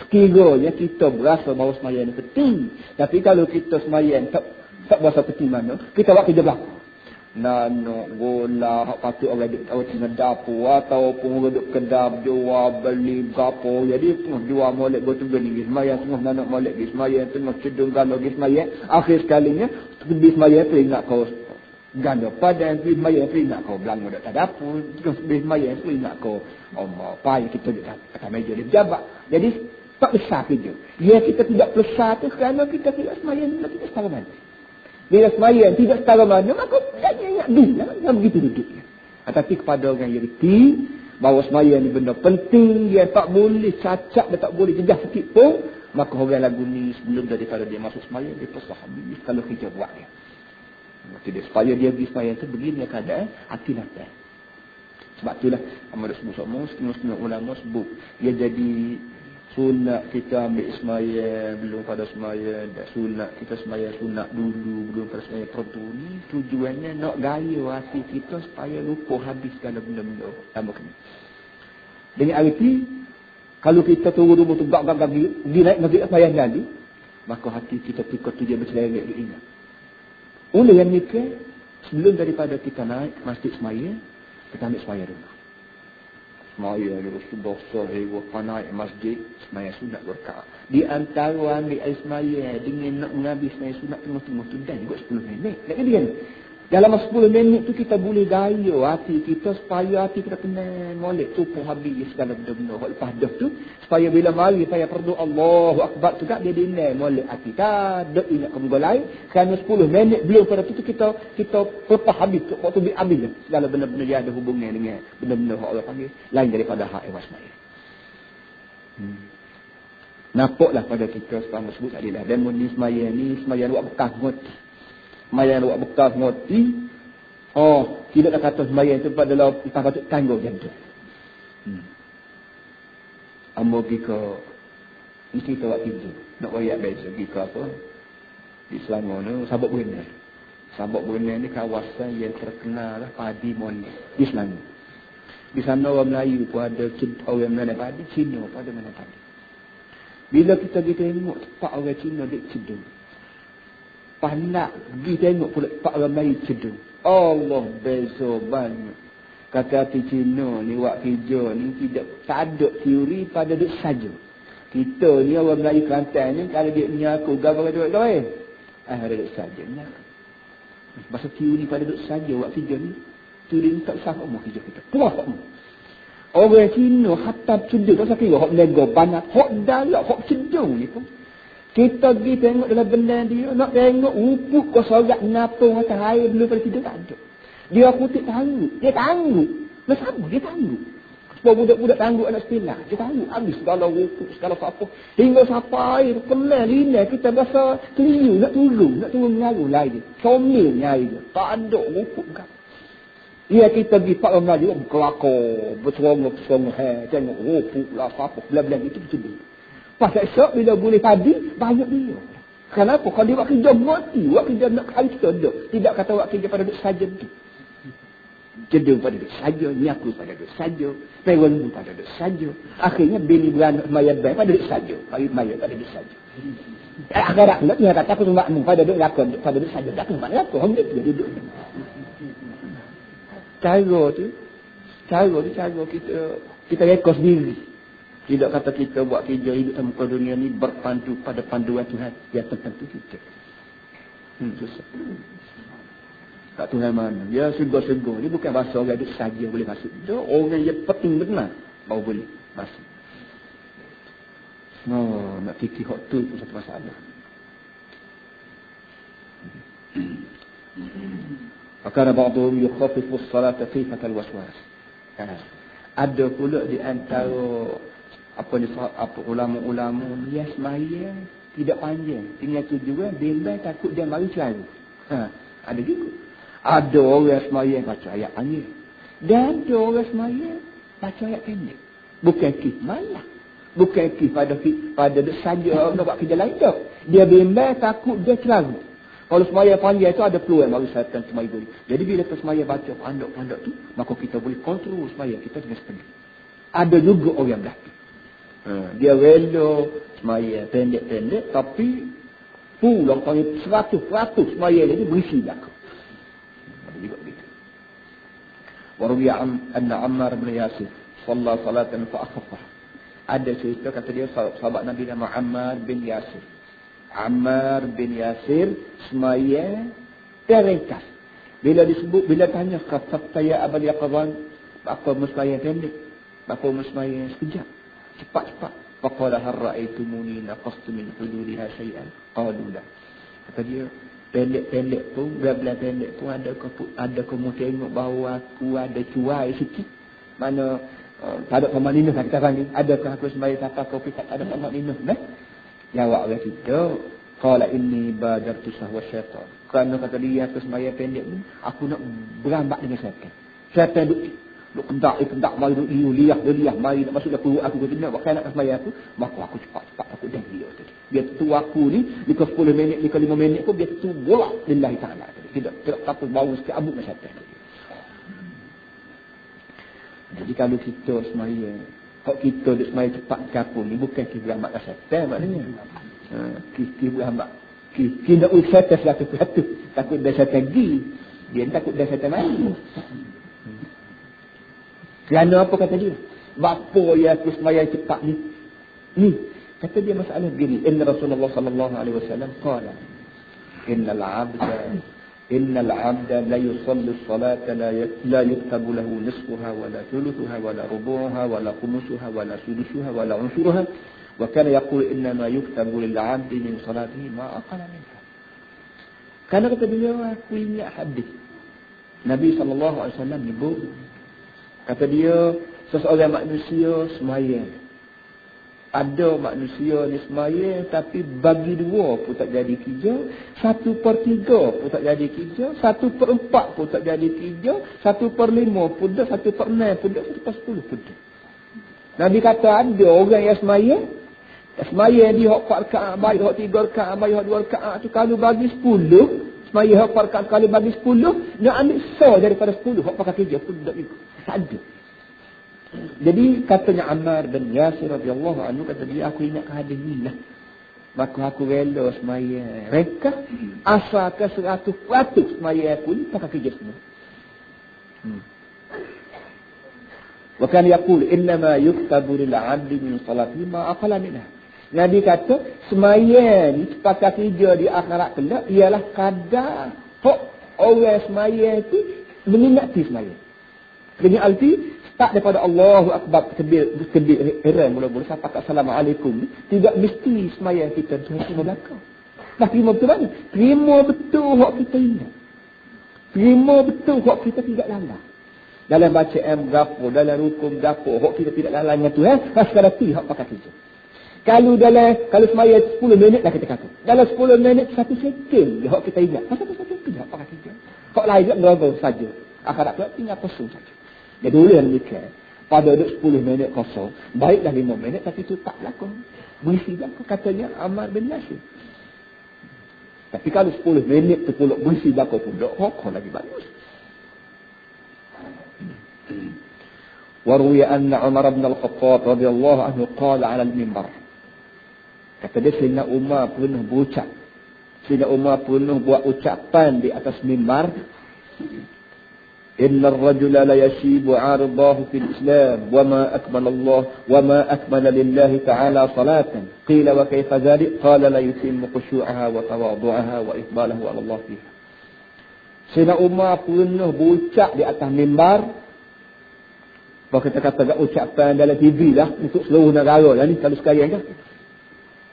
Speaker 1: sekiranya kita berasa bahawa sembahyang ini penting, tapi kalau kita sembahyang tak berasa penting mana, kita buat kerja belakang. Nak bola, patut orang duduk tengah dapur ataupun orang duduk kedai jual beli gapo. Jadi tengah jual molek betul ni sembahyang, tengah nak molek pergi sembahyang, tengah cedung galau pergi sembahyang. Akhir sekalinya pergi sembahyang tu ingat kau ganda padan, pergi sembahyang tu ingat kau belanga dekat dapur, pergi sembahyang tu ingat kau payah kita duduk atas meja dia pejabat. Jadi tak besar kerja. Ya, kita tidak besar tu kerana kita tidak sembahyang, kita setara mana. Bila sembahyang tidak setara mana, maka tak ingat dia. Yang begitu duduknya. Tapi kepada orang yang reti bahawa sembahyang ni benda penting, dia tak boleh cacat, dia tak boleh jejah sikit pun, maka orang lagu ni sebelum daripada dia masuk sembahyang, dia pesah habis kalau kerja buat dia. Supaya dia pergi sembahyang tu begini keadaan hati lapar. Sebab itulah Ahmad sebut semua setengah ulama sebut dia jadi sunat kita ambil sembahyang belum pada sembahyang, dan sunat kita sembahyang sunat dulu belum pada sembahyang perdu ni tujuannya nak gaya hati kita supaya lupa habis segala benda-benda sama kena. Dengan arti kalau kita turun rumah tu gak-gak pergi naik masjid sembahyang tadi, maka hati kita pikir tu dia berselengak dia ingat. Oleh yang nikah sebelum daripada kita naik masjid sembahyang, kita ambil sembahyang dulu. Sembahyang dulu sudah sehewa naik masjid sembahyang sunat berkah. Di antara ambil air sembahyang dengan nak mengambil sembahyang sunat tengah-tengah tu dan juga 10 minit. Tak kena kan? Dalam 10 minit tu kita boleh gaya hati kita supaya hati kita kena molek tu pun habis segala benda-benda. Lepas dah tu supaya bila mari supaya perdu Allahu Akbar tu tak dia dinai molek hati tak dak ingat ke lain kerana 10 minit belum pada tu kita lepas habis tu waktu habis segala benda-benda yang ada hubungan dengan benda-benda hak Allah panggil lain daripada hak ewas semaya. Nampaklah pada kita sekarang sebut tadi dah dan mun semaya ni semaya buat bekas mati. Sembahyang buat bekas mati. Tidak nak kata sembahyang itu adalah kita patut tangguh macam tu. Amo pergi ke mesti kita buat itu. Nak wayak biasa pergi ke apa? Di Selangor ni Sabak Berenang. Sabak Berenang ni kawasan yang terkenal lah padi monik di Selangor. Di sana orang Melayu pun ada, orang mana padi, Cina pun ada mana padi. Bila kita pergi tengok tempat orang Cina dek cedung. Panak pergi tengok pula Pak Ramai cedung. Allah beza banyak. Kata hati Cina ni wak kerja ni tak ada teori pada duk saja. Kita ni orang Melayu Kelantan ni kalau dia menyaku gambar duit lain. Ada duk saja menyaku. Masa teori pada duk saja wak kerja ni teori ni tak sah umur kerja kita. Puas umur. Orang Cina hatab cedung tak sakit hok nego banyak hok dalak hok cedung ni pun. Kita pergi tengok dalam benda dia, nak tengok upuk kau sorak napung atas air belum pada tidur tak ada. Dia kutip tangguh. Dia tangguh. Bersama dia tangguh. Sebab budak-budak tangguh anak sekolah. Dia tangguh. Habis segala upuk, segala apa. Hingga sampai air kenal lina kita rasa keliru. Nak turun mengaruh lain dia. Comilnya air dia. Tak ada upuk kan. Ya kita pergi Pak Ramai dia berkelakar, berseronga-seronga. Tengok upuk lah apa. Bela-bela itu betul. Pas esok bila boleh padi, banyak dia. Kenapa? Kalau dia buat kerja mati, buat kerja nak kali kita ada. Tidak kata buat kerja pada duduk saja tu. Jedung pada duduk saja, nyaku pada duduk saja, peron pada duduk saja. Akhirnya bini beranak maya baik pada duduk saja. Pagi maya pada duduk saja. Agak-agak nak tinggal kata aku makmu pada duduk lakon, pada duduk saja. Tak kena lakon, hanya dia duduk. Cara kita rekod sendiri. Tidak kata kita buat kerja hidup dalam muka dunia ni berpandu pada panduan Tuhan yang tertentu kita. Susah. Tak Tuhan mana. Dia segar-segar. Dia bukan bahasa orang duduk saja boleh masuk. Dia orang yang penting benar baru boleh masuk. Nak fikir hak tu pun satu masalah. Fakana ba'duhum yukhafifu as-salata khifatal waswas. Ada pula di antara ulama-ulama dia sembahyang tidak panjang. Dengan tujuan bimbang takut dia mari selalu. Ada juga. Ada orang sembahyang baca ayat panjang. Dan ada orang sembahyang baca ayat pendek. Bukan kif malah. Bukan kif pada saja nak buat kerja lain tak. Dia bimbang takut dia celaru. Kalau semaya panjang itu ada peluang baru syaitan semaya boleh. Jadi bila kita semaya baca panduk-panduk tu, maka kita boleh kontrol semaya kita dengan setengah. Ada juga orang belakang. Dia rela semaya pendek-pendek tapi pulang panggil 100% semaya jadi berisi belakang. Ada juga begitu. Warubiya anna Ammar bin Yasir shalla salatan fa akhaffa. Ada cerita kata dia sahabat Nabi nama Ammar bin Yasir. Ammar bin Yasir semaya terringkas. Bila tanya kata ya Abul Yaqzan, apa semaya pendek? Apa semaya sekejap? Cepat-cepat. Faqala hal ra'aytumuni naqastu min hududiha shay'an? Qalu la. Kata dia, pendek-pendek pun, belah-belah pendek pun ada kamu tengok bahawa aku ada cuai sikit. Mana tak ada pemaninah kita panggil. Adakah aku semaya siapa kau tak ada pemaninah? Nah? Jawab oleh kita, qala inni badartu sahwa syaitan. Kerana kata dia aku semaya pendek ni, aku nak berambat dengan syaitan. Syaitan duk kendak mari duk liah, mari nak masuk ke perut aku kata nak buat nak semaya aku, maka aku cepat aku dah dia tadi. Biar tu aku ni di 10 minit, di 5 minit pun biar tu bolak lillahi taala tadi. Tidak takut bau sikit abuk dengan syaitan. Jadi kalau kita semaya, kalau kita duk semaya cepat kapung ni bukan kita berambat syaitan maknanya. Kita berambat. Kita nak usah satu-satu. Takut dah syaitan pergi. Dia takut dah syaitan mari. Kerana apa kata dia? Bapa ya aku semaya cepat ni. Kata dia masalah begini. Inna Rasulullah sallallahu alaihi wasallam qala Innal 'abda la yusalli as-salata la yuktabu lahu nisfuha wa la thuluthuha wa la rubu'uha wa la khumusuha wa la sudusuha wa la unshuruha wa kana yaqulu inna ma yuktabu lil 'abdi min salatihi ma aqala minha. Karena kata dia aku ingat hadis Nabi sallallahu alaihi wasallam nyebut kata dia seseorang manusia semaya. Ada manusia ni semaya tapi bagi 2 pun tak jadi 3, 1/3 pun tak jadi 3, 1/4 pun tak jadi 3, 1/5 pun dah, 1/6 pun dah, 1/10 pun dah. Nabi kata ada orang yang semaya dia hak 4 rakaat, baik hak 3 rakaat, baik hak 2 rakaat tu kalau bagi 10, semaya hak 4 rakaat kalau bagi 10, nak ambil daripada 10 hak pakai 3 pun tak ikut. Tak ada. Jadi katanya Ammar bin Yasir radhiyallahu anhu kata dia aku ingat hadis ni lah. Maka aku rela semaya. Mereka asalkan 100% semaya aku ni pakai kerja semua. Wa kan yaqul inna ma yuktabu lil 'abdi min salati ma aqala minha. Nabi kata semaya ni pakai kerja di akhirat kelak ialah kadar hak orang semaya itu menikmati semaya. Dengan arti tak daripada Allahu Akbar tekbir ihram mula-mula sampai kat assalamualaikum tidak mesti semaya kita terima belakang. Nah terima betul mana? Terima betul hak kita ingat. Terima betul hak kita tidak lalai. Dalam bacaan gapo, dalam rukun gapo, hak kita tidak lalai dengan Tuhan, sekadar tu hak pakai kerja. Kalau semaya 10 minit lah kita kata. Dalam 10 minit 1 second hak kita ingat. 1 second tu hak pakai kerja. Hak lain tak neraka saja. Akhirat tu tinggal kosong saja. Jadi boleh demikian. Pada duduk 10 minit kosong. Baiklah 5 minit tapi itu tak berlaku. Berisi berlaku katanya Ammar bin Yasir. Tapi kalau 10 minit tu pulak berisi berlaku pun tak hokok lagi bagus. Waruya anna Umar bin Al-Khattab radhiyallahu anhu qala 'ala al-mimbar. Kata dia Sayyidina Umar pernah berucap. Sayyidina Umar pernah buat ucapan di atas mimbar. إن الرجل لا يشيب عارضاه في الإسلام وما أكمل لله تعالى صلاة قيل وكيف ذلك قال لا يتم خشوعها وتواضعها وإقباله على الله فيها. Sayyidina Umar pernah berucap di atas mimbar. Kalau kita kata ucapan dalam TV lah untuk seluruh negara lah ni kalau sekarang kan.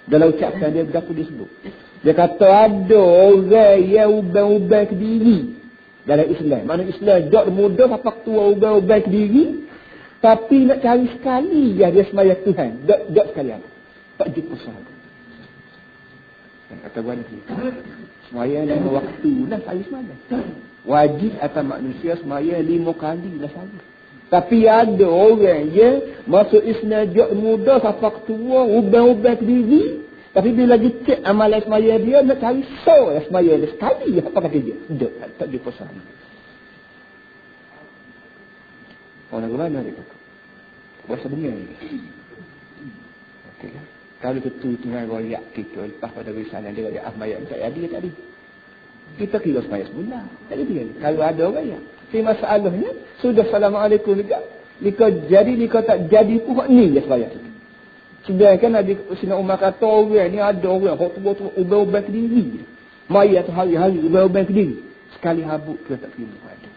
Speaker 1: Dalam ucapan dia berapa disebut. Dia kata ada orang yang ubah-ubah ke diri dalam Islam. Mana Islam tak mudah apa tua ubah-ubah ke diri. Tapi nak cari sekali ya dia semaya Tuhan. Tak sekalian. Tak jumpa sahaja. Kata buat ni. Semaya 5 waktu lah saya semaya. Wajib atas manusia semaya 5 kali lah saja. Tapi ada orang masuk isnajak muda sampai tua, ubah-ubah diri. Tapi bila lagi cek amalan semaya dia, nak cari semaya dia sekali. Apa kata dia? Tak dia pasal. Orang mana dia kata? Puasa dunia ni. Okay. Kalau betul tengah royak kita, lepas pada risalah dia royak ahmayat, tak ada, tak ada. Kita kira semaya sebenar. Tak ada dia. Kalau ada orang yang. Si masalahnya, sudah Assalamualaikum juga. Nika jadi, nika tak jadi pun, ni je semaya tu. Sedangkan ada Sina Umar kata orang ni ada orang hok tua-tua ubah-ubah ke diri. Mayat hari-hari ubah-ubah ke diri. Sekali habuk dia tak terima ada.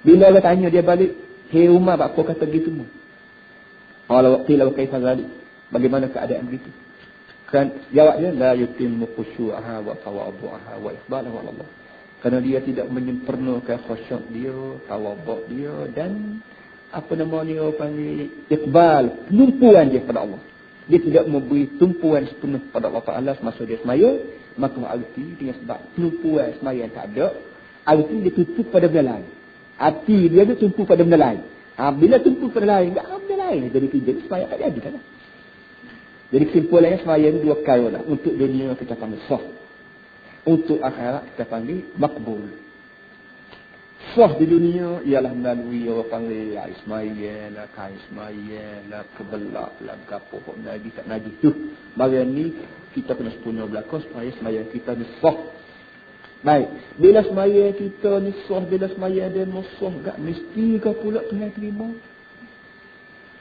Speaker 1: Bila Allah tanya dia balik, "Hei Umar, apa kata gitu mu?" Allah qila wa kaifa zalik? Bagaimana keadaan begitu? Kan jawab dia, la yutimmu khusyu'aha wa tawaddu'aha wa iqbalahu ala Allah. Kerana dia tidak menyempurnakan khusyuk dia, tawaddu' dia dan apa nama ni orang panggil iqbal, penumpuan dia kepada Allah. Dia tidak memberi tumpuan sepenuh pada Allah Ta'ala semasa dia semaya, maka arti dengan sebab tumpuan semaya tak ada, arti dia tumpu pada benda lain. Hati dia tumpu pada benda lain. Bila tumpu pada lain, tak ada benda lain. Jadi kerja semaya tak jadi kan? Jadi kesimpulannya semaya ni dua kali lah. Untuk dunia kita panggil sah. Untuk akhirat kita panggil makbul. Sah di dunia ialah melalui orang panggil Ismail lah, Ismail lah, kebelak lah, kapok najis tak najis tu. Bagian ni kita kena sempurna belakang supaya semaya kita ni sah. Baik, bila semaya kita ni sah, bila semaya dia sah, tak mesti ke pula Tuhan terima?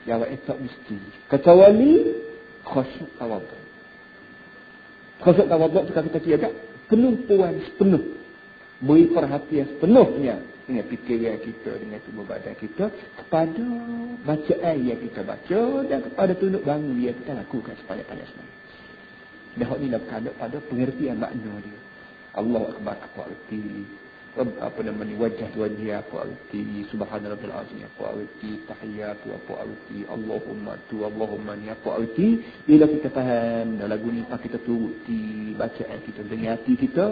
Speaker 1: Jawab tak mesti. Kecuali khusyuk tawaduk. Khusyuk tawaduk tu kita kira penumpuan sepenuh. Beri perhatian sepenuhnya dengan fikiran kita, dengan tubuh badan kita kepada bacaan yang kita baca dan kepada tunduk bangun yang kita lakukan sepanjang semaya. Dah ni dah pada pengertian makna dia. Allah Akbar apa arti? Apa namanya wajah Tuhan dia apa arti? Subhanallah azim apa arti? Tahiyatu apa arti? Allahumma ni apa arti? Bila kita faham dalam lagu ni, kita turuti bacaan kita dengan hati kita,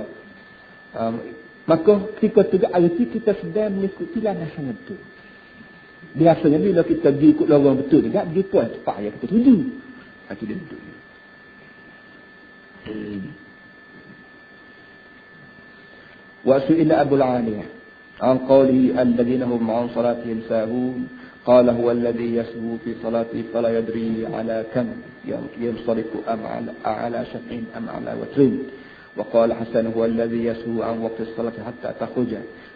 Speaker 1: maka ketika tu arti kita sedang mengikuti landasan betul. Biasanya bila kita pergi ikut lorong betul juga, dia pun tepat yang kita tuju. Itu dia betul. Wa su'ila Abu al-Aliyah an qawlihi alladhina hum an salatihim sahun qala huwa alladhi yashu fi salatihi fala yadri ala kam yansarifu am ala shaf'in am ala watrin. وقال حسن هو الذي يسهو عن وقت الصلاة حتى تخرج.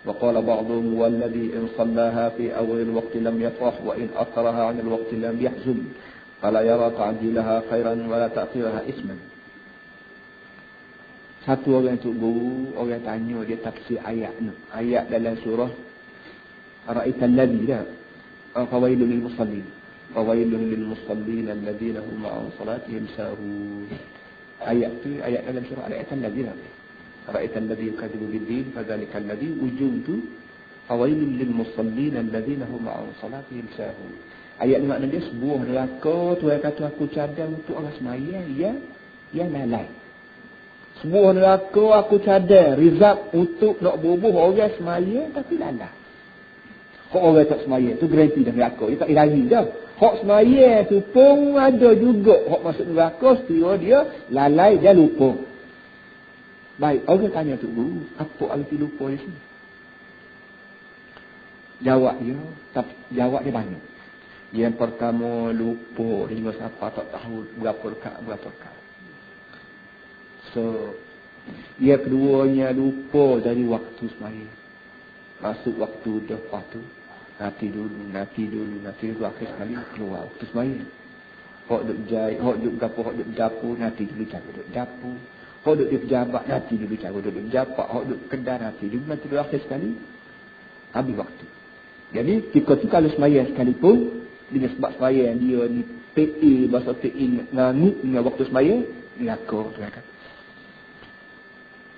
Speaker 1: وقال بعضهم هو الذي إن صلاها في أول الوقت لم يفرح وإن أخرها عن الوقت لم يحزن فلا يرى تعجيلها خيرا ولا تأخيرها إثما. Satu orang tu guru, orang tanya dia tafsir ayat ni. Ayat dalam surah Ara'aital ladzi dah. Fawailul lil musallin. Fawailul lil musallin alladhina hum 'an salatihim sahun. Ayat tu ayat dalam surah Al-Aitan ladzi dah. Ara'aital ladzi yukadzibu bid-din fadzalikal ladzi ujum tu fawailul lil musallin alladhina hum 'an salatihim sahun. Ayat ni makna dia sebuah neraka Tuhan kata aku cadang untuk orang sembahyang yang lalai. Sebuah neraka aku cadang rizab untuk nak bubuh orang sembahyang tapi lalai. Kok orang tak sembahyang tu garanti dah neraka, dia tak lari dah. Hak sembahyang tu pun ada juga hak masuk neraka sekira dia lalai dia lupa. Baik, orang tanya tu guru, apa arti lupa di sini? Jawab dia banyak. Yang pertama lupa hingga siapa tak tahu berapa rakaat. So, yang keduanya lupa dari waktu sembahyang. Masuk waktu dah tu. Nanti dulu, akhir sekali keluar waktu sembahyang. Hak duk jahit, hak duk gapo, hak duk dapur, nanti dulu cara duk dapur. Hak duk di pejabat, nanti dulu cara duk pejabat. Hak duk kedai, nanti dulu akhir sekali. Habis waktu. Jadi, ketika tu kalau sembahyang sekalipun, dengan sebab sembahyang dia ni PA, bahasa PA nganuk dengan waktu sembahyang, neraka tu kan.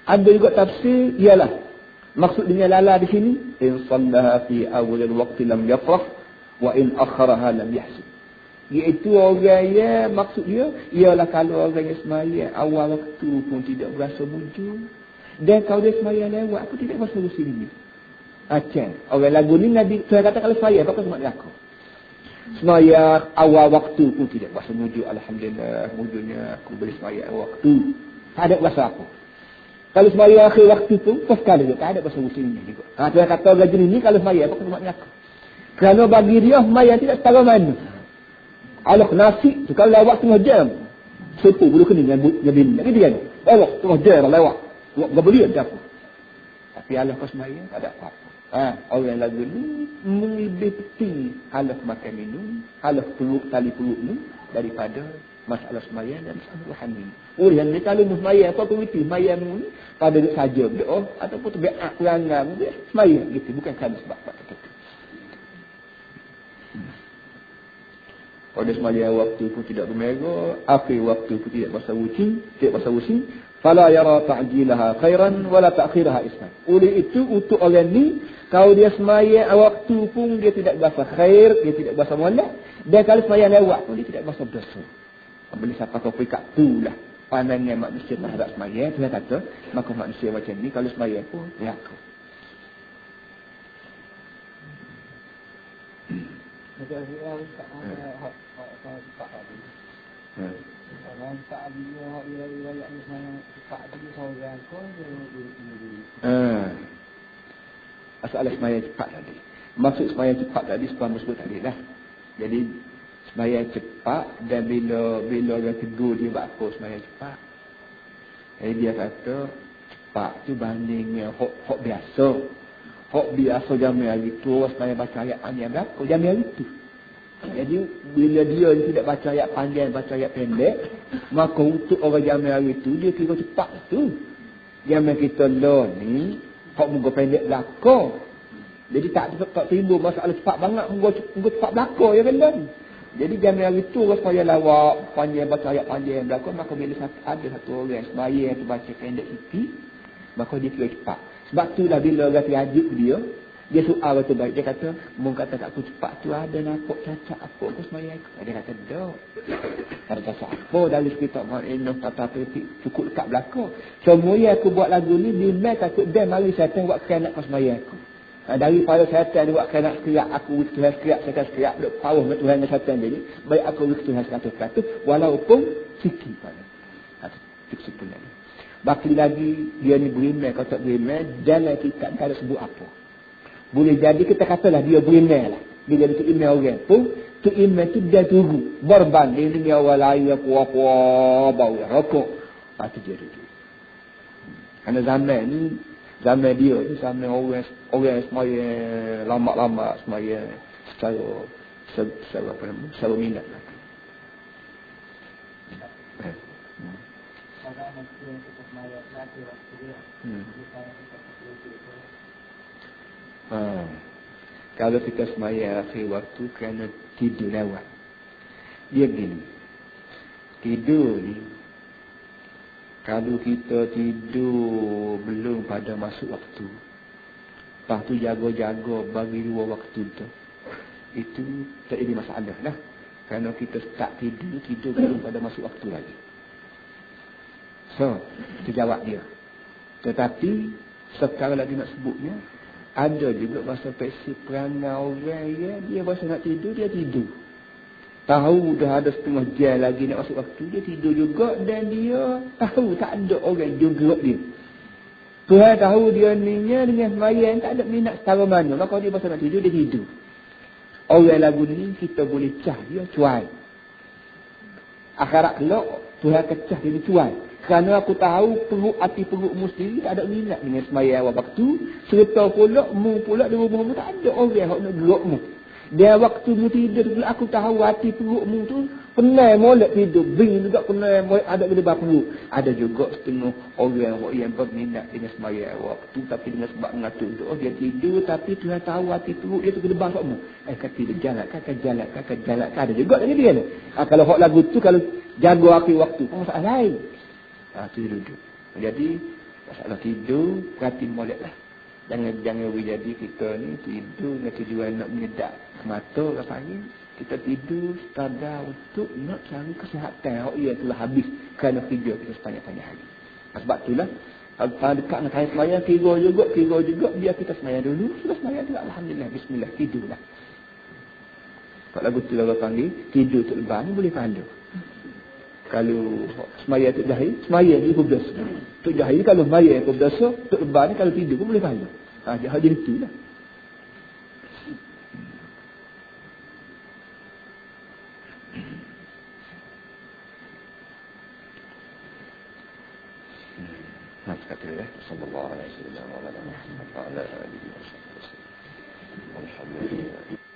Speaker 1: Ada juga tafsir, ialah maksud dengan lala di sini, in sallaha fi awwalil waqti lam yafrah wa in akharaha lam yahzun. Iaitu orang yang maksud dia ialah kalau orang yang sembahyang awal waktu pun tidak berasa muncul, dan kalau dia sembahyang lewat pun tidak berasa rusing. Aceh. Orang lagu ni Nabi Tuhan kata kalau semaya apa semak aku. Semaya awal waktu pun tidak bahasa mujuk. Alhamdulillah mujuknya aku boleh semaya waktu. Tak ada bahasa apa. Kalau semaya akhir waktu tu pas sekali tak ada bahasa mujuk ni juga. Tuhan kata orang jenis ni kalau semaya apa semak aku. Kerana bagi dia semaya tidak setara mana. Allah nasi tu kalau lewat tengah jam. Sepu bulu kening yang bin. Jadi dia ni. Allah tengah jam lewat. Tak boleh ada apa. Tapi Allah pas semaya tak ada apa-apa. Orang lagu ni lebih penting halah makan minum, halah peluk tali peluk ni daripada masalah sembahyang dan masalah rohani. Yang ni kalau sembahyang apa pun itu sembahyang ni pada duduk saja berdoa ataupun terbiak pelanggan sembahyang gitu bukan kerana sebab tertentu. Pada sembahyang waktu pun tidak bermerah, akhir waktu pun tidak bahasa wucing, fala yara ta'jilaha khairan wala ta'khiraha isman. Oleh itu untuk orang ni kalau dia sembahyang waktu pun dia tidak berasa khair, dia tidak berasa molek, dan kalau sembahyang lewat pun dia tidak berasa dosa. Bila siapa kau pekat itulah pandangan manusia terhadap sembahyang. Dia kata maka manusia macam ni kalau sembahyang pun berlaku. Masalah sembahyang cepat tadi. Maksud sembahyang cepat tadi sebab sebut tadi lah. Jadi sembahyang cepat dan bila orang tegur dia buat apa sembahyang cepat. Jadi dia kata cepat tu banding hok biasa. Hok biasa jamin hari tu sembahyang baca ayat panjang berapa jamin hari tu. Jadi bila dia tidak baca ayat panjang, baca ayat pendek, maka untuk orang jamin hari tu dia kira cepat tu. Jamin kita lah ni hok muka pendek belakang. Jadi tak timbul masalah cepat banget muka cepat belakang ya kan. Jadi jamin hari tu orang supaya lawak panjang baca ayat panjang belakang, maka bila ada satu orang sembahyang tu baca pendek sikit, maka dia kira cepat. Sebab itulah bila orang terajub dia soal tu baik. Dia kata, mu kata kat aku cepat tu ada nampak cacat apa aku sembahyang aku. Dia kata, dah. Ada cacat apa dari sekitar ma'inah kata petik cukup dekat belakang. Semua yang aku buat lagu ni, dia takut dia mari syaitan buat kenak aku sembahyang aku. Daripada syaitan dia buat kenak sekeriak, aku Tuhan sekeriak, syaitan sekeriak, duk paruh dengan Tuhan dan syaitan jadi. Baik aku Tuhan 100%, walaupun sikit pada. Itu kesimpulannya. Baki lagi, dia ni beriman, kalau tak beriman, dalam kitab tak ada sebut apa. Boleh jadi kita katalah dia beriman lah. Dia jadi tu iman orang pun, tu iman tu dia tunggu. Berbanding dengan orang lain yang puah-puah, bau yang rokok. Itu dia tu. Kerana zaman ni, zaman dia ni, zaman orang semaya lama-lama, semaya secara minat lah. Kalau kita sembahyang akhir waktu kerana tidur lewat. Dia begini. Tidur ni kalau kita tidur belum pada masuk waktu, lepas tu jaga-jaga bagi 2 waktu tu, itu tak ada masalah lah. Kerana kita start tidur belum pada masuk waktu lagi. So, itu jawab dia. Tetapi sekarang lagi nak sebutnya, ada juga bahasa peksi perangai orang ya, dia bahasa nak tidur, dia tidur. Tahu dah ada setengah jam lagi nak masuk waktu, dia tidur juga dan dia tahu tak ada orang juga dia. Tuhan tahu dia ni dengan sembahyang tak ada minat setara mana, maka dia bahasa nak tidur, dia tidur. Orang lagu ni kita boleh cah dia cuai. Akhirat kelak Tuhan kecah dia cuai. Kerana aku tahu hati perutmu sendiri tak ada minat dengan sembahyang awal waktu. Serta pula mu pula di rumahmu tak ada orang yang nak gerakmu. Dia waktu mu tidur pula aku tahu hati perutmu tu penat molek tidur. Bing juga penat molek ada gedebar perut. Ada juga setengah orang yang berminat dengan sembahyang awal waktu. Tapi dengan sebab mengatur doa dia tidur. Tapi Tuhan tahu hati perut dia tu gedebar perutmu. Kata dia jalan. Ada juga tadi dia ni. Kalau hak lagu tu kalau jaga akhir waktu pun masalah lain. Itu duduk. Jadi masalah tidur perhati molek lah. Jangan jadi kita ni tidur dengan tujuan nak menyedap mata ke pagi. Kita tidur sekadar untuk nak cari kesihatan. Ia telah habis kerana kerja kita sepanjang hari. Sebab itulah Dekat dengan time semayang, kira juga, biar kita semayang dulu. Sudah semayang juga, alhamdulillah, bismillah, tidurlah. Kalau lagu tu orang panggil, tidur tu lebar ni boleh pahala. Kalau semayang tu jahil, semayang ni pun berdosa. Tu jahil kalau semayang pun berdosa, tu lebar ni kalau tidur pun boleh pahala. Jahil dia itulah. Sallallahu alaihi wasallam wa ala alihi wa sahbihi. Alhamdulillah.